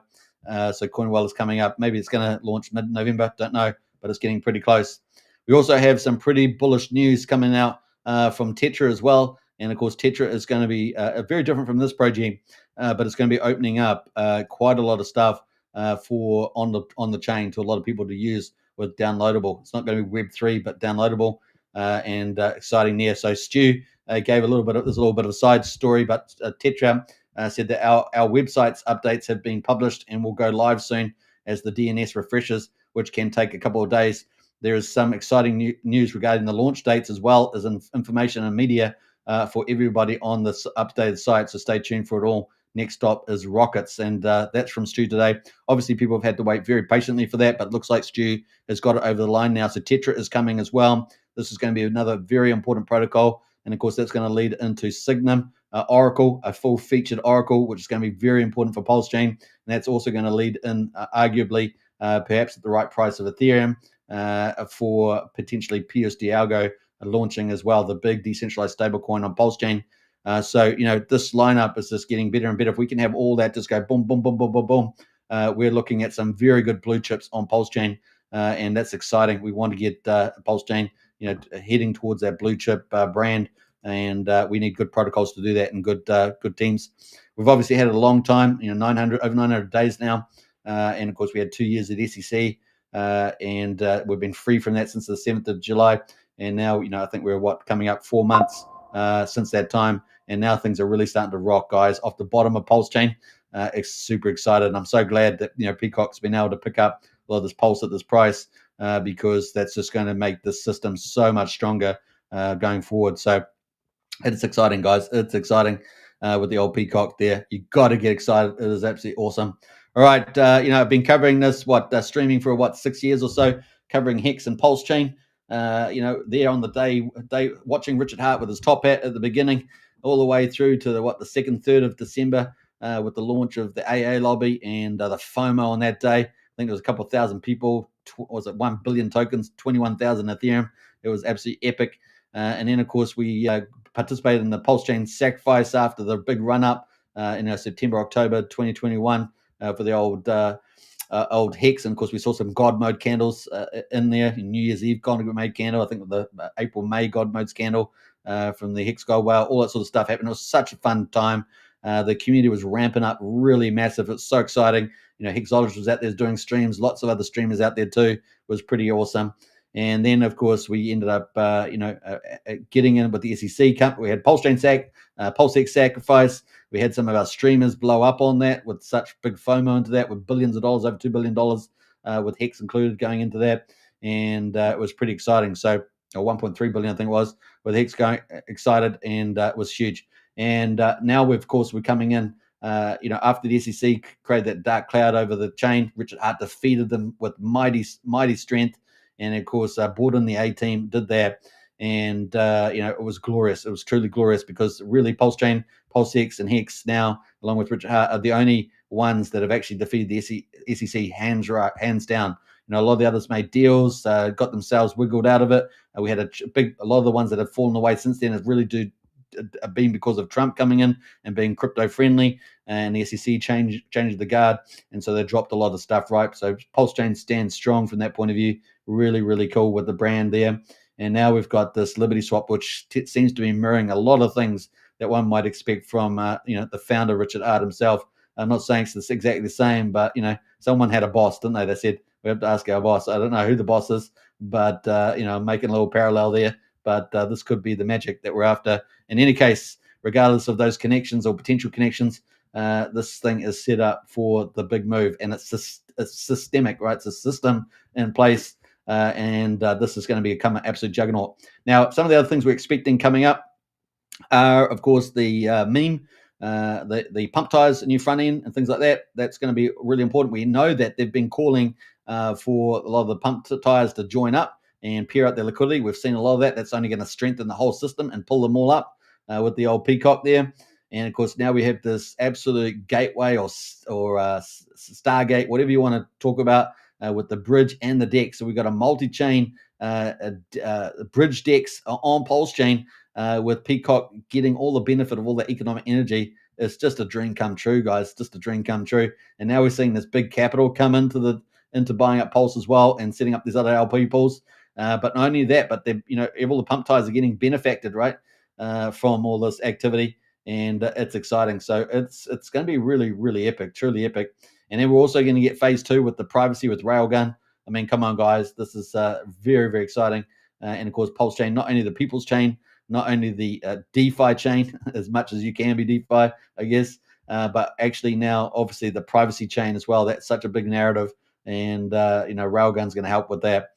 So Coinwell is coming up. Maybe it's going to launch mid-November. Don't know, but it's getting pretty close. We also have some pretty bullish news coming out from Tetra as well. And of course, Tetra is going to be very different from this project, but it's going to be opening up quite a lot of stuff for on the chain to a lot of people to use with downloadable. It's not going to be Web3, but downloadable and exciting there. So Stu gave there's a little bit of a side story, but Tetra said that our website's updates have been published and will go live soon as the DNS refreshes, which can take a couple of days. There is some exciting news regarding the launch dates as well as information and media for everybody on this updated site. So stay tuned for it all. Next stop is rockets, and that's from Stu today. Obviously, people have had to wait very patiently for that, but looks like Stu has got it over the line now. So Tetra is coming as well. This is going to be another very important protocol, and of course, that's going to lead into Signum, Oracle, a full-featured Oracle, which is going to be very important for Pulse Chain, and that's also going to lead in, arguably, perhaps at the right price of Ethereum, for potentially PUSD ALGO launching as well, the big decentralized stablecoin on Pulse Chain. So this lineup is just getting better and better. If we can have all that just go boom, boom, boom, boom, boom, boom, we're looking at some very good blue chips on Pulse Chain, and that's exciting. We want to get Pulse Chain, heading towards that blue chip brand, and we need good protocols to do that and good teams. We've obviously had it a long time, over 900 days now, and of course we had 2 years at SEC, and we've been free from that since the 7th of July, and now I think we're coming up 4 months since that time, and now things are really starting to rock, guys, off the bottom of Pulse Chain. It's super excited, and I'm so glad that Pcock's been able to pick up a lot of this Pulse at this price, because that's just going to make the system so much stronger going forward. So it's exciting, guys. It's exciting with the old Pcock there. You got to get excited. It is absolutely awesome. All right, I've been covering this streaming for 6 years or so, covering Hex and Pulse Chain. There on the day watching Richard Hart with his top hat at the beginning, all the way through to the 2nd, 3rd of December with the launch of the AA lobby and the FOMO on that day. I think there was a couple of thousand people. Was it 1 billion tokens, 21,000 Ethereum? It was absolutely epic. And then, of course, we participated in the Pulse Chain sacrifice after the big run up in September, October 2021 for the old Hex. And of course, we saw some God mode candles in there. New Year's Eve God mode candle. I think the April-May God modes candle from the Hex Gold Whale. All that sort of stuff happened. It was such a fun time. The community was ramping up really massive. It's so exciting. Hexologist was out there doing streams. Lots of other streamers out there too. It was pretty awesome. And then, of course, we ended up, getting in with the SEC Cup. We had Pulse Chain PulseX sacrifice. We had some of our streamers blow up on that with such big FOMO into that, with billions of dollars, over $2 billion, with Hex included going into that. And it was pretty exciting. So 1.3 billion, I think it was, with Hex going excited, and it was huge. And now, we're coming in after the SEC created that dark cloud over the chain, Richard Hart defeated them with mighty strength, and of course brought in the A team, did that, and it was glorious. It was truly glorious because really Pulse Chain, PulseX, and Hex now, along with Richard Hart, are the only ones that have actually defeated the SEC hands down. A lot of the others made deals, got themselves wiggled out of it. We had a lot of the ones that have fallen away since then have really been because of Trump coming in and being crypto friendly, and the SEC changed the guard, and so they dropped a lot of stuff, right? So Pulse Chain stands strong from that point of view. Really, really cool with the brand there. And now we've got this Libertyswap, which seems to be mirroring a lot of things that one might expect from the founder Richard Hart himself. I'm not saying it's exactly the same, but someone had a boss, didn't they? They said we have to ask our boss. I don't know who the boss is, but making a little parallel there. But this could be the magic that we're after. In any case, regardless of those connections or potential connections, this thing is set up for the big move, and it's systemic, right? It's a system in place, and this is going to become an absolute juggernaut. Now, some of the other things we're expecting coming up are, of course, the meme, the pump tires, new front end, and things like that. That's going to be really important. We know that they've been calling for a lot of the pump tires to join up and pair out their liquidity. We've seen a lot of that. That's only going to strengthen the whole system and pull them all up with the old Pcock there. And of course, now we have this absolute gateway or Stargate, whatever you want to talk about, with the bridge and the DEX. So we've got a multi-chain bridge DEX on Pulse Chain with Pcock getting all the benefit of all the economic energy. It's just a dream come true, guys. Just a dream come true. And now we're seeing this big capital come into buying up Pulse as well and setting up these other LP pools. But not only that, but all the pump ties are getting benefacted, right, from all this activity, and it's exciting. So it's going to be really, really epic, truly epic. And then we're also going to get phase 2 with the privacy with Railgun. I mean, come on, guys, this is very, very exciting. And of course, Pulse Chain, not only the people's chain, not only the DeFi chain, as much as you can be DeFi, I guess, but actually now, obviously, the privacy chain as well. That's such a big narrative, and Railgun's going to help with that.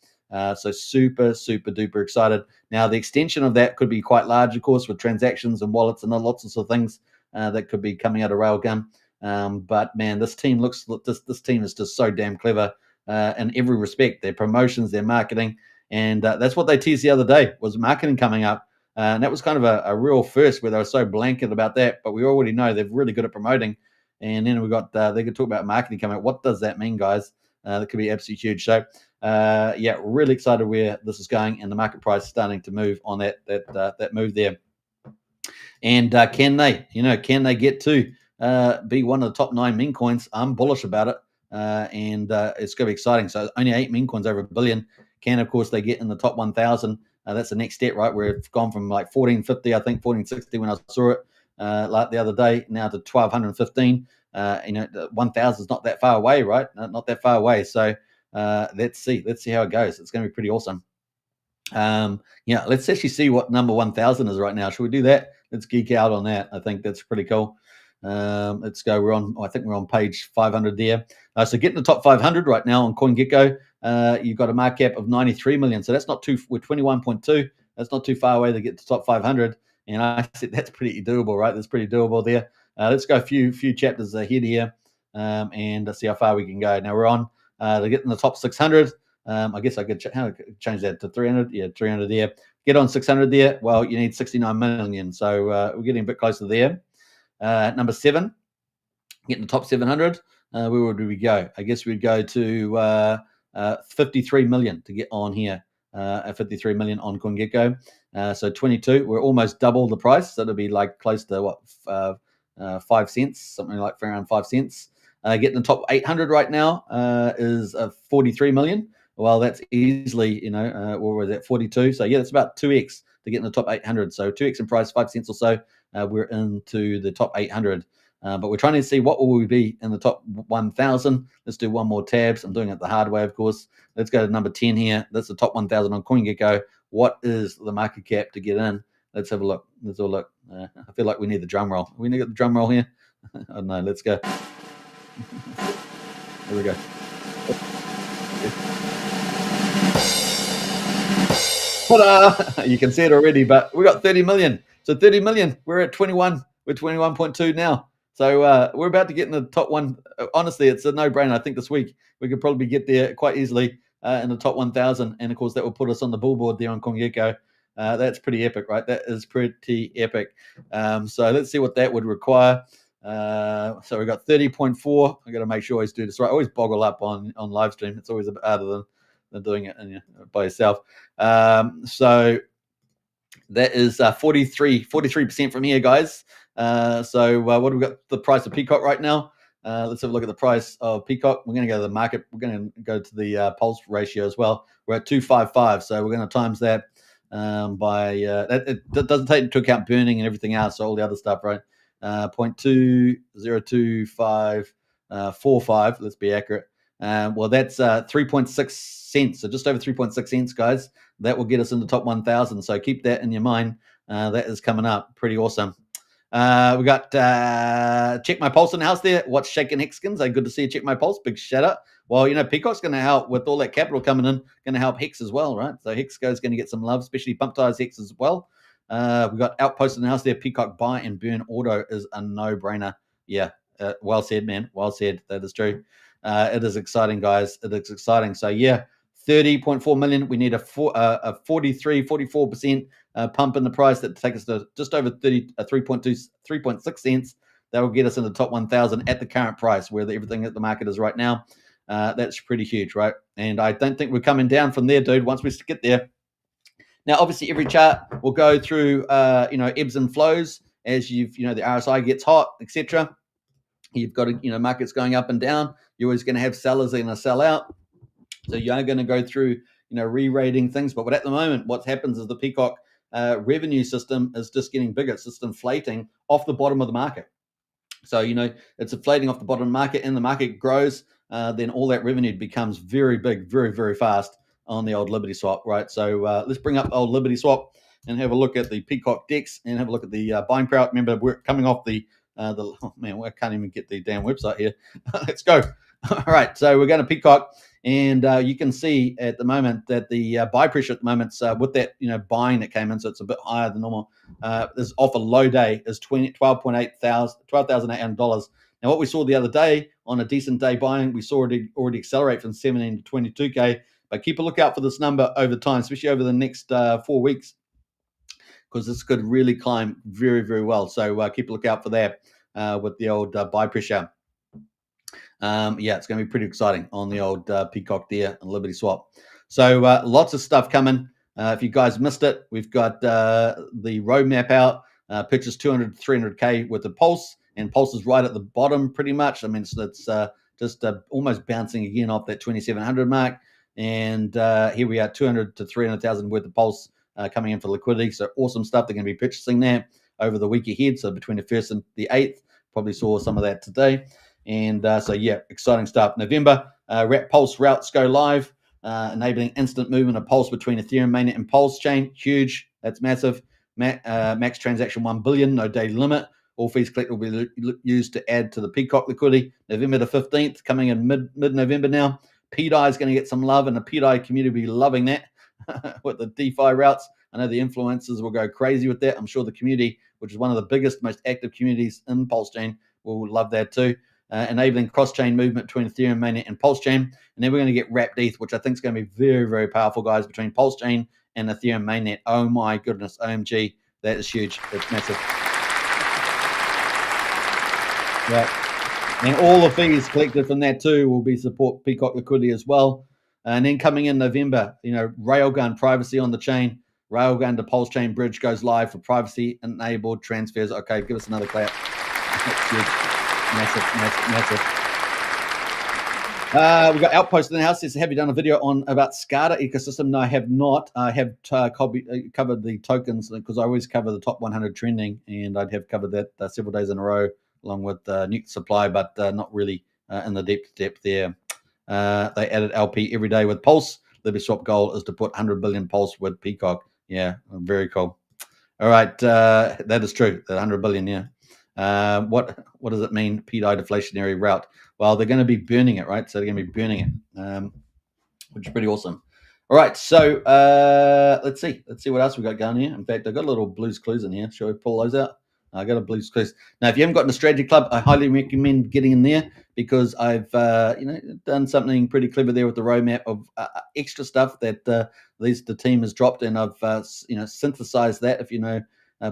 So super, super duper excited. Now, the extension of that could be quite large, of course, with transactions and wallets and lots of things that could be coming out of Railgun. But man, this team this team is just so damn clever in every respect. Their promotions, their marketing, and that's what they teased the other day was marketing coming up. And that was kind of a real first where they were so blanket about that. But we already know they're really good at promoting. And then we got they could talk about marketing coming up. What does that mean, guys? That could be absolutely huge. So really excited where this is going, and the market price is starting to move on that move there. And can they get to be one of the top 9 meme coins? I'm bullish about it, and it's going to be exciting. So only 8 meme coins over $1 billion. Can, of course, they get in the top 1,000? That's the next step, right? Where it's gone from like 1450, I think 1460 when I saw it like the other day, now to 1215. 1,000 is not that far away, right? Not that far away. So let's see how it goes. It's going to be pretty awesome. Let's actually see what number 1,000 is right now. Should we do that? Let's geek out on that. I think that's pretty cool. Let's go. I think we're on page 500 there. So getting the top 500 right now on CoinGecko. You've got a market cap of 93 million. So that's not too. We're 21.2. That's not too far away to get to top 500. And I said that's pretty doable, right? That's pretty doable there. Let's go a few chapters ahead here, and let's see how far we can go. Now we're on to get in the top 600. I guess I could change that to 300. Yeah, 300 there. Get on 600 there. Well, you need 69 million. So we're getting a bit closer there. Number 7, getting the top 700. Where would we go? I guess we'd go to 53 million to get on here. 53 million on CoinGecko. So 22. We're almost double the price. So it'll be like close to what 5 cents, something like around 5 cents. Getting the top 800 right now is 43 million. Well, that's easily, what was that, 42? So, yeah, that's about 2x to get in the top 800. So 2x in price, 5 cents or so. We're into the top 800. But we're trying to see what will we be in the top 1,000. Let's do one more tabs. I'm doing it the hard way, of course. Let's go to number 10 here. That's the top 1,000 on CoinGecko. What is the market cap to get in? Let's have a look. I feel like we need the drum roll. We need to get the drum roll here. I don't know. Let's go. Here we go. Ta-da! You can see it already, but we got 30 million. So 30 million. We're at 21. We're 21.2 now. So we're about to get in the top one. Honestly, it's a no-brainer. I think this week we could probably get there quite easily in the top 1,000. And of course, that will put us on the billboard there on CoinGecko. That's pretty epic, right? That is pretty epic. So let's see what that would require. So we got 30.4. I got to make sure I always do this right. I always boggle up on live stream. It's always a bit harder than doing it by yourself. So that is 43% from here, guys. So what have we got? The price of Pcock right now. Let's have a look at the price of Pcock. We're going to go to the market. We're going to go to the pulse ratio as well. We're at 255. So we're going to times that by it doesn't take into account burning and everything else, so all the other stuff, right? 0.202545. Let's be accurate. Well, that's 3.6 cents. So just over 3.6 cents, guys. That will get us in the top 1,000. So keep that in your mind. That is coming up. Pretty awesome. We got Check My Pulse in the house there. What's shaking Hexkins? Good to see you, Check My Pulse. Big shout out. Well, Pcock's going to help with all that capital coming in, going to help Hex as well, right? So Hexco's going to get some love, especially Pump Tires Hex as well. We got Outpost in the house there. Pcock buy and burn auto is a no-brainer. Yeah, well said, man. Well said. That is true. It is exciting, guys. It is exciting. So yeah, 30.4 million. We need a 44% pump in the price that take us to just over 3.6 cents. That will get us in the top 1,000 at the current price, where everything at the market is right now. That's pretty huge, right? And I don't think we're coming down from there, dude. Once we get there. Now, obviously, every chart will go through, ebbs and flows as the RSI gets hot, etc. You've got markets going up and down. You're always going to have sellers that are going to sell out. So you are going to go through, re-rating things. But at the moment, what happens is the Pcock revenue system is just getting bigger. It's just inflating off the bottom of the market. So, it's inflating off the bottom of the market, and the market grows. Then all that revenue becomes very big, very, very fast on the old Libertyswap, right? So let's bring up old Libertyswap and have a look at the Pcock DEX and have a look at the buying power. Remember, we're coming off oh man, I can't even get the damn website here. Let's go. All right, so we're going to Pcock, and you can see at the moment that the buy pressure at the moment, with that buying that came in, so it's a bit higher than normal. This off a low day is $12,800. Now, what we saw the other day on a decent day buying, we saw it already accelerate from 17 to 22K. But keep a lookout for this number over time, especially over the next 4 weeks, because this could really climb very, very well. So keep a lookout for that with the old buy pressure. It's going to be pretty exciting on the old Pcock there and Libertyswap. So lots of stuff coming. If you guys missed it, we've got the roadmap out. Purchase 200 to 300K with the Pulse, and Pulse is right at the bottom pretty much. I mean, so it's just almost bouncing again off that 2,700 mark. And here we are, 200 to 300,000 worth of Pulse coming in for liquidity. So awesome stuff. They're going to be purchasing that over the week ahead. So between the 1st and the 8th, probably saw some of that today. And exciting stuff. November, Pulse routes go live, enabling instant movement of Pulse between Ethereum mainnet and Pulse chain. Huge. That's massive. Max transaction 1 billion, no daily limit. All fees collected will be used to add to the Pcock liquidity. November the 15th, coming in mid-November now. PDI is going to get some love, and the PDI community will be loving that with the DeFi routes. I know the influencers will go crazy with that. I'm sure the community, which is one of the biggest, most active communities in Pulse Chain, will love that too. Enabling cross-chain movement between Ethereum mainnet and Pulse Chain. And then we're going to get Wrapped ETH, which I think is going to be very, very powerful, guys, between Pulse Chain and Ethereum mainnet. Oh my goodness, OMG, that is huge. It's massive. Yeah. And all the fees collected from that too will be support Pcock liquidity as well. And then coming in November, Railgun privacy on the chain. Railgun to Pulse Chain bridge goes live for privacy enabled transfers. Okay, give us another clap. That's huge. Massive. We've got Outpost in the house. Says, have you done a video about SCADA ecosystem? No, I have not. I have covered the tokens because I always cover the top 100 trending, and I'd have covered that several days in a row, along with Nuke Supply, but not really in the depth there. They added LP every day with Pulse. Libertyswap goal is to put 100 billion Pulse with Pcock. Yeah, very cool. All right, that is true. That 100 billion, yeah. What does it mean, PDI deflationary route? Well, they're going to be burning it, right? So they're going to be burning it, which is pretty awesome. All right, so let's see what else we got going here. In fact, I've got a little Blues Clues in here. Shall we pull those out? I got a Blues Clues. Now, if you haven't got a strategy club, I highly recommend getting in there because I've done something pretty clever there with the roadmap of extra stuff that the team has dropped, and I've synthesized that. If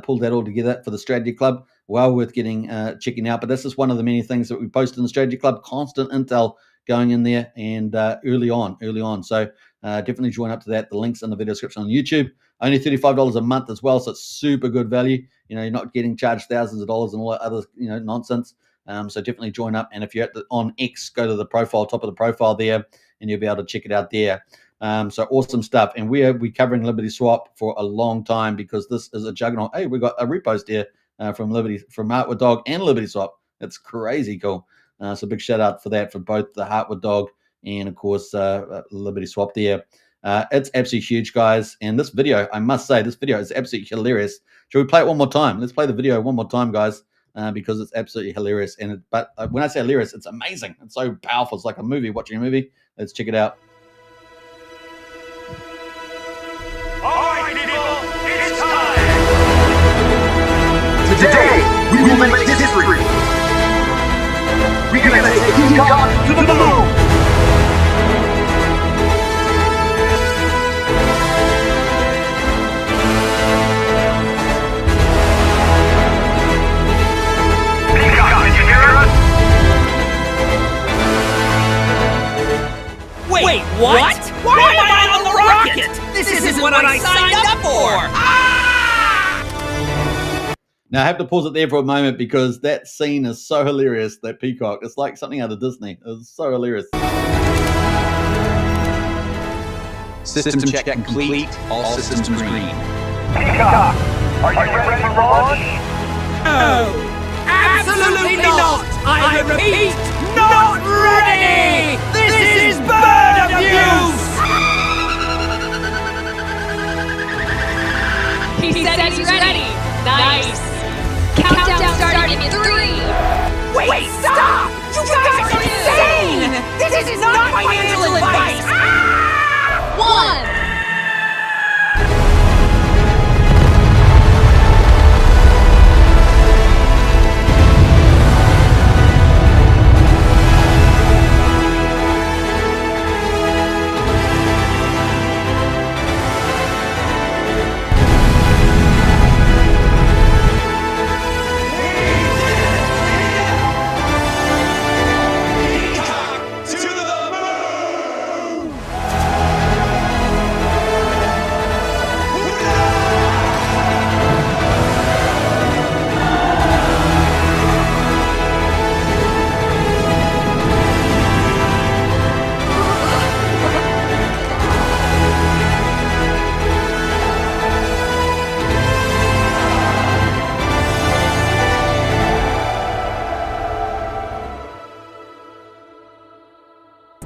pulled that all together for the strategy club, well worth checking out. But this is one of the many things that we post in the strategy club. Constant intel going in there and early on. So definitely join up to that. The link's in the video description on YouTube. Only $35 a month as well, so it's super good value. You're not getting charged thousands of dollars and all that other nonsense. So definitely join up. And if you're on X, go to the profile, top of the profile there, and you'll be able to check it out there. So awesome stuff. And we're covering Libertyswap for a long time because this is a juggernaut. Hey, we got a repost here from Heartwood Dog and Libertyswap. That's crazy cool. So big shout out for that for both the Heartwood Dog and of course Libertyswap there. It's absolutely huge, guys. And this video, I must say, this video is absolutely hilarious. Should we play it one more time? Let's play the video one more time, guys, because it's absolutely hilarious. But when I say hilarious, it's amazing. It's so powerful. It's like a movie, watching a movie. Let's check it out. All right, people, it's time. Today, we will make history. We're gonna take Pcock to the moon. Wait, what? Why am I on the rocket? This isn't what I signed up for! Ah! Now, I have to pause it there for a moment because that scene is so hilarious, that Pcock. It's like something out of Disney. It's so hilarious. System check complete. All systems green. Pcock, are you ready to launch? No! Absolutely not! I repeat, not ready! This is bird abuse! He said he's ready. Nice. Countdown starting in 3. Wait, stop! You guys are insane! This is not financial advice! Ah! 1.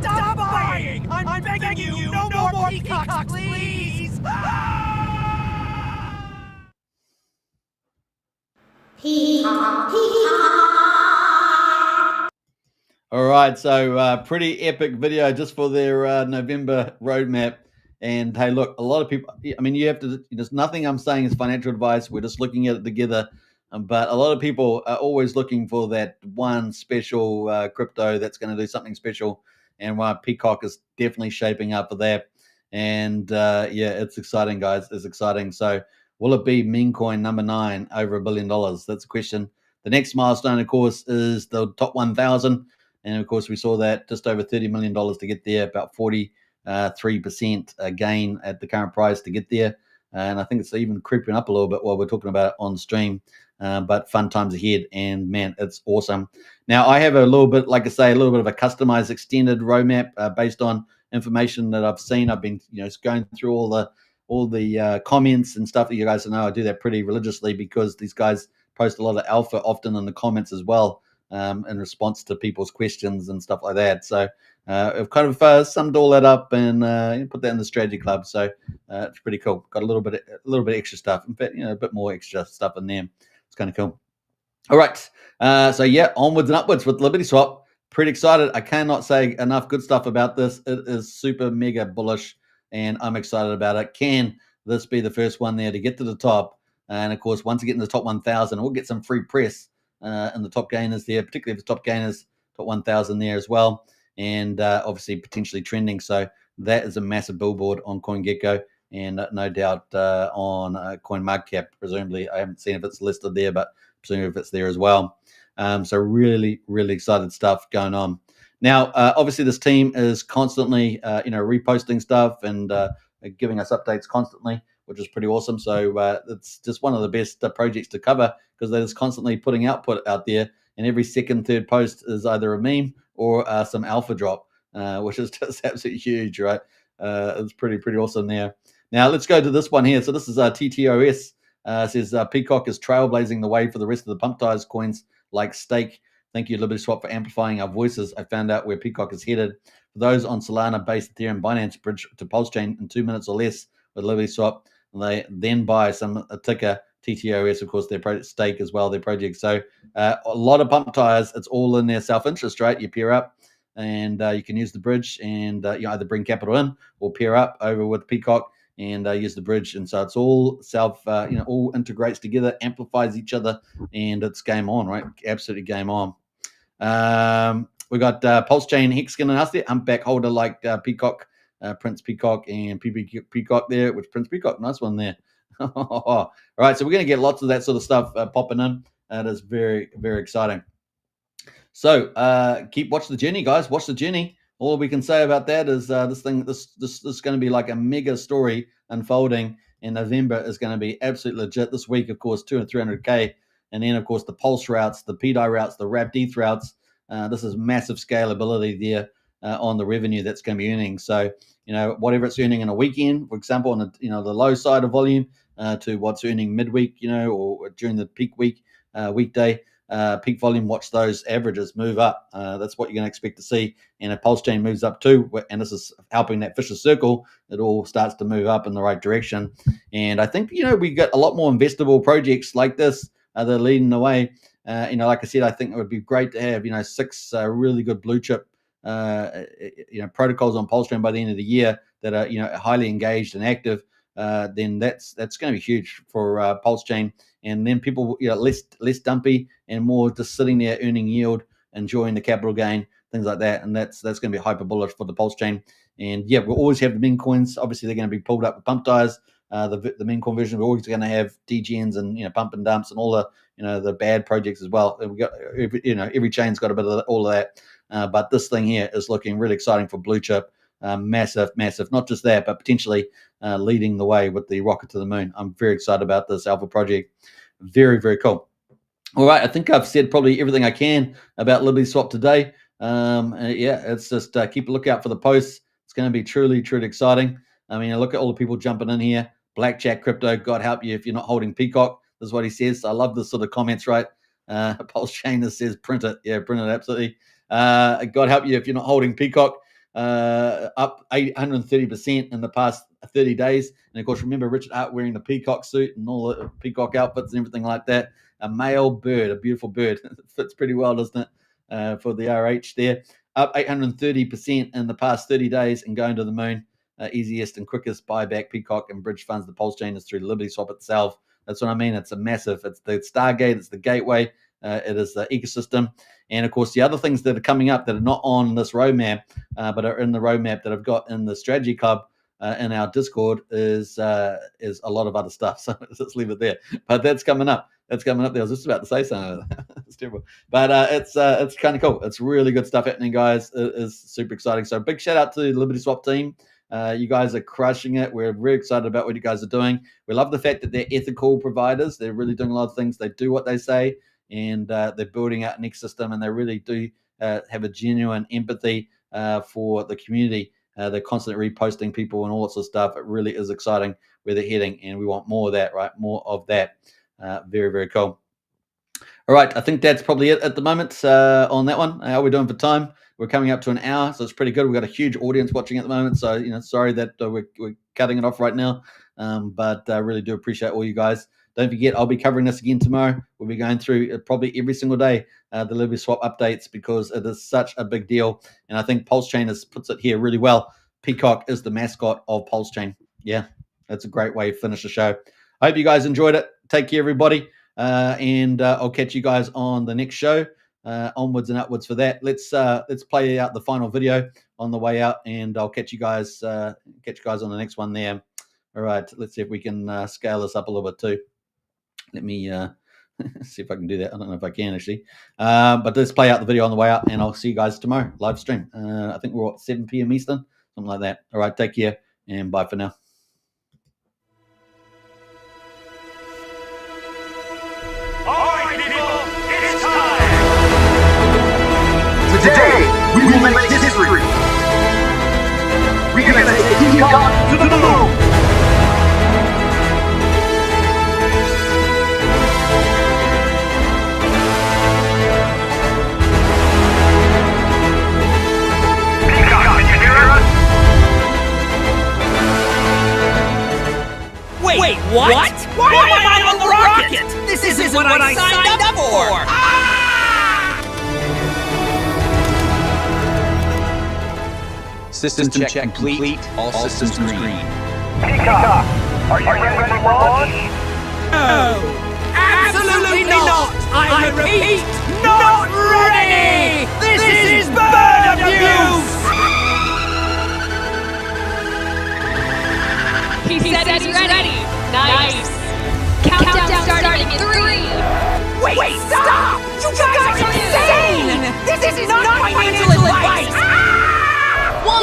Stop buying! I'm begging you! No more Pcocks, please! All right, so pretty epic video just for their November roadmap. And hey, look, a lot of people, I mean, you have to, there's nothing I'm saying is financial advice. We're just looking at it together. But a lot of people are always looking for that one special crypto that's going to do something special. And Pcock is definitely shaping up for that. And yeah, it's exciting, guys. It's exciting. So will it be meme coin number 9 over $1 billion? That's the question. The next milestone, of course, is the top 1,000. And of course, we saw that just over $30 million to get there, about 43% gain at the current price to get there. And I think it's even creeping up a little bit while we're talking about it on stream. But fun times ahead, and man, it's awesome. Now, I have a little bit, like I say, a little bit of a customized extended roadmap based on information that I've seen. I've been, going through all the comments and stuff that you guys know. I do that pretty religiously because these guys post a lot of alpha often in the comments as well, in response to people's questions and stuff like that. So I've kind of summed all that up and put that in the strategy club. So it's pretty cool. Got a little bit extra stuff. In fact, a bit more extra stuff in there. It's kind of cool. All right. So yeah, onwards and upwards with Libertyswap. Pretty excited. I cannot say enough good stuff about this. It is super mega bullish, and I'm excited about it. Can this be the first one there to get to the top And of course, once you get in the top 1,000, we'll get some free press in the top gainers there, particularly the top gainers, top 1,000 there as well. And obviously potentially trending. So that is a massive billboard on CoinGecko, and no doubt on CoinMarketCap, presumably. I haven't seen if it's listed there, but presumably if it's there as well. So really, really excited stuff going on. Now, obviously, this team is constantly, reposting stuff and giving us updates constantly, which is pretty awesome. So it's just one of the best projects to cover because they're just constantly putting output out there, and every second, third post is either a meme or some alpha drop, which is just absolutely huge, right? It's pretty awesome there. Now, let's go to this one here. So this is TTOS. Says Pcock is trailblazing the way for the rest of the pump ties coins like Stake. Thank you, LibertySwap, for amplifying our voices. I found out where Pcock is headed. For those on Solana-based Ethereum Binance bridge to Pulse Chain in 2 minutes or less with LibertySwap, they then buy a ticker, TTOS, of course, their project Stake as well, their project. So a lot of pump tires. It's all in their self-interest, right? You pair up and you can use the bridge and you either bring capital in or pair up over with Pcock and use the bridge. And so it's all all integrates together, amplifies each other, and it's game on, right? Absolutely game on. We got Pulse Chain Hexkin and us there, humpback holder like Pcock, Prince Pcock and PB Pcock there, which Prince Pcock, nice one there. All right, so we're going to get lots of that sort of stuff popping in. That is very, very exciting. So keep watching the journey, guys. Watch the journey. All we can say about that is this is going to be like a mega story unfolding, and November is going to be absolutely legit. This week, of course, 200 and 300K, and then of course the Pulse routes, the PDI routes, the Wrapped ETH routes. This is massive scalability there on the revenue that's going to be earning. So whatever it's earning in a weekend, for example, on the the low side of volume to what's earning midweek, or during the peak week weekday. Peak volume, watch those averages move up. That's what you're going to expect to see. And if Pulse Chain moves up too, and this is helping that vicious circle, it all starts to move up in the right direction. And I think, we got a lot more investable projects like this that are leading the way. Like I said, I think it would be great to have, 6 really good blue chip, protocols on Pulse Chain by the end of the year that are, highly engaged and active. Then that's going to be huge for Pulse Chain. And then people, less dumpy and more just sitting there earning yield, enjoying the capital gain, things like that. And that's going to be hyper bullish for the Pulse Chain. And yeah, we'll always have the meme coins. Obviously, they're going to be pulled up with pump ties. The meme coin version, we're always going to have DGNs and pump and dumps and all the the bad projects as well. We got every chain's got a bit of all of that. But this thing here is looking really exciting for blue chip. Massive. Not just that, but potentially leading the way with the rocket to the moon. I'm very excited about this alpha project. Very, very cool. All right, I think I've said probably everything I can about LibertySwap today. It's just keep a lookout for the posts. It's going to be truly, truly exciting. I mean, look at all the people jumping in here. Blackjack Crypto, God help you if you're not holding Pcock. This is what he says. I love this sort of comments, right? Pulse Chain says print it. Yeah, print it, absolutely. God help you if you're not holding Pcock. Up 830% in the past 30 days. And of course, remember Richard Hart wearing the Pcock suit and all the Pcock outfits and everything like that. A male bird, a beautiful bird. It fits pretty well, doesn't it? For the RH there. Up 830% in the past 30 days and going to the moon. Easiest and quickest buyback Pcock and bridge funds the Pulse Chain is through LibertySwap itself. That's what I mean. It's a massive, it's the Stargate, it's the gateway. It is the ecosystem. And of course, the other things that are coming up that are not on this roadmap, but are in the roadmap that I've got in the strategy club in our Discord is a lot of other stuff. So let's leave it there. But that's coming up. That's coming up there. I was just about to say something. It's terrible. But it's kind of cool. It's really good stuff happening, guys. It is super exciting. So big shout out to the LibertySwap team. You guys are crushing it. We're very excited about what you guys are doing. We love the fact that they're ethical providers. They're really doing a lot of things. They do what they say. And they're building out an ecosystem, and they really do have a genuine empathy for the community. They're constantly reposting people and all that sort of stuff. It really is exciting where they're heading, and we want more of that, right? More of that. Very, very cool. All right, I think that's probably it at the moment on that one. How are we doing for time? We're coming up to an hour, so it's pretty good. We've got a huge audience watching at the moment, so sorry that we're cutting it off right now, but I really do appreciate all you guys. Don't forget, I'll be covering this again tomorrow. We'll be going through probably every single day the LibertySwap updates because it is such a big deal. And I think Pulse Chain puts it here really well. Pcock is the mascot of Pulse Chain. Yeah, that's a great way to finish the show. I hope you guys enjoyed it. take care, everybody. And I'll catch you guys on the next show. Onwards and upwards for that. Let's play out the final video on the way out, and I'll catch you guys on the next one there. All right, let's see if we can scale this up a little bit too. Let me see if I can do that. I don't know if I can actually, but let's play out the video on the way out, and I'll see you guys tomorrow live stream. I think we're at 7 p.m. Eastern, something like that. All right, take care and bye for now. Today, we will make history. We're gonna take Pcock to the moon. Pcock, can you hear us? Wait, what? Why am I on the rocket? This isn't what I signed up for! System check complete. All systems green. Pcock, are you ready for launch? No! Absolutely not! I repeat, not ready! This is bird abuse! He said he's ready. Nice. Countdown starting in 3. Wait, stop! You guys are insane! This is not financial advice! 1.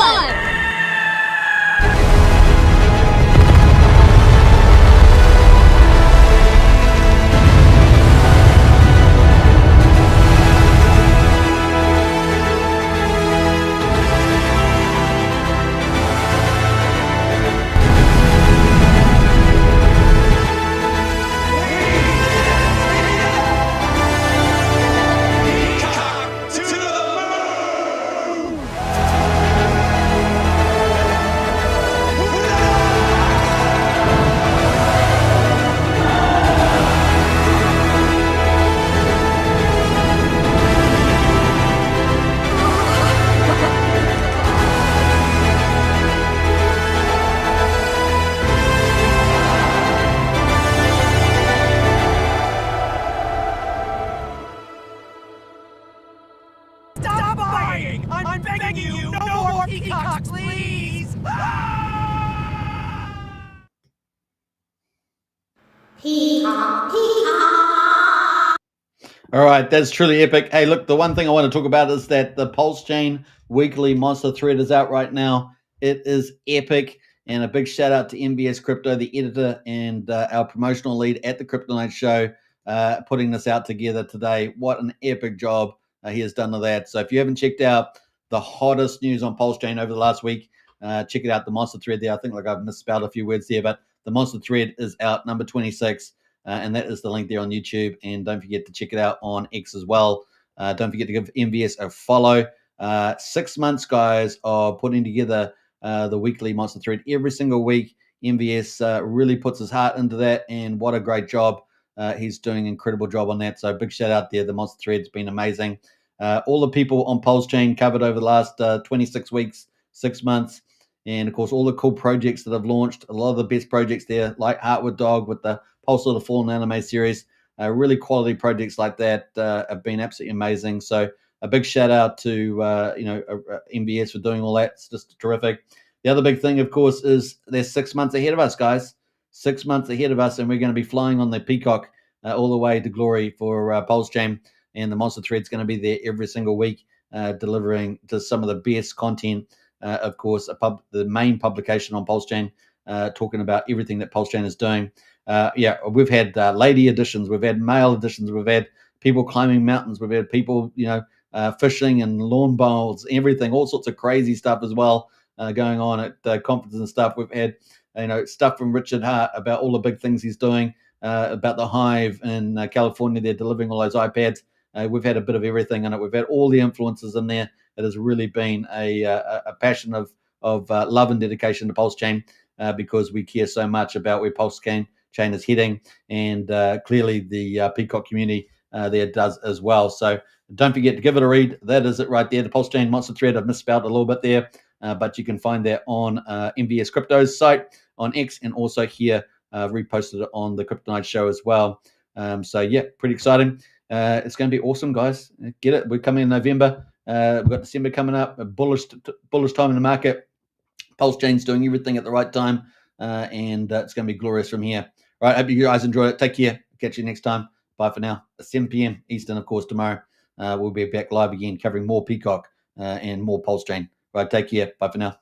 Stop buying! I'm begging you! No more Pcock, please! All right, that's truly epic. Hey, look, the one thing I want to talk about is that the Pulse Chain weekly monster thread is out right now. It is epic, and a big shout out to MBS Crypto, the editor, and our promotional lead at the Crypto Night Show, putting this out together today. What an epic job he has done with that. So if you haven't checked out the hottest news on Pulse Chain over the last week, check it out, the monster thread there. I think I've misspelled a few words there, but the monster thread is out, number 26. And that is the link there on YouTube. And don't forget to check it out on X as well. Don't forget to give MVS a follow. 6 months, guys, of putting together the weekly monster thread every single week. MVS really puts his heart into that, and what a great job. He's doing an incredible job on that. So big shout out there. The monster thread's been amazing. All the people on Pulse Chain covered over the last 26 weeks, 6 months. And, of course, all the cool projects that have launched. A lot of the best projects there, like Heartwood Dog with the Pulse of the Fallen anime series. Really quality projects like that have been absolutely amazing. So a big shout out to MBS for doing all that. It's just terrific. The other big thing, of course, is they're 6 months ahead of us, guys. 6 months ahead of us, and we're going to be flying on the Pcock all the way to glory for Pulse Chain. And the monster thread's going to be there every single week, delivering to some of the best content. Of course, the main publication on Pulse Chain, talking about everything that Pulse Chain is doing. We've had lady editions, we've had male editions, we've had people climbing mountains, we've had people, fishing and lawn bowls, everything, all sorts of crazy stuff as well going on at conferences and stuff. We've had, stuff from Richard Hart about all the big things he's doing, about the Hive in California. They're delivering all those iPads. We've had a bit of everything in it. We've had all the influences in there. It has really been a passion of love and dedication to Pulse Chain because we care so much about where Pulse Chain is heading, and clearly the Pcock community there does as well. So don't forget to give it a read. That is it right there, the Pulse Chain monster thread. I've misspelled a little bit there, but you can find that on MBS Crypto's site on X, and also here reposted it on the Kryptonite show as well. So yeah, pretty exciting. It's going to be awesome, guys. Get it. We're coming in November. We've got December coming up. A bullish time in the market. Pulse Chain's doing everything at the right time, and it's going to be glorious from here. All right, hope you guys enjoyed it. Take care. Catch you next time. Bye for now. 7 p.m. Eastern, of course, tomorrow. We'll be back live again, covering more Pcock and more Pulse Chain. All right, take care. Bye for now.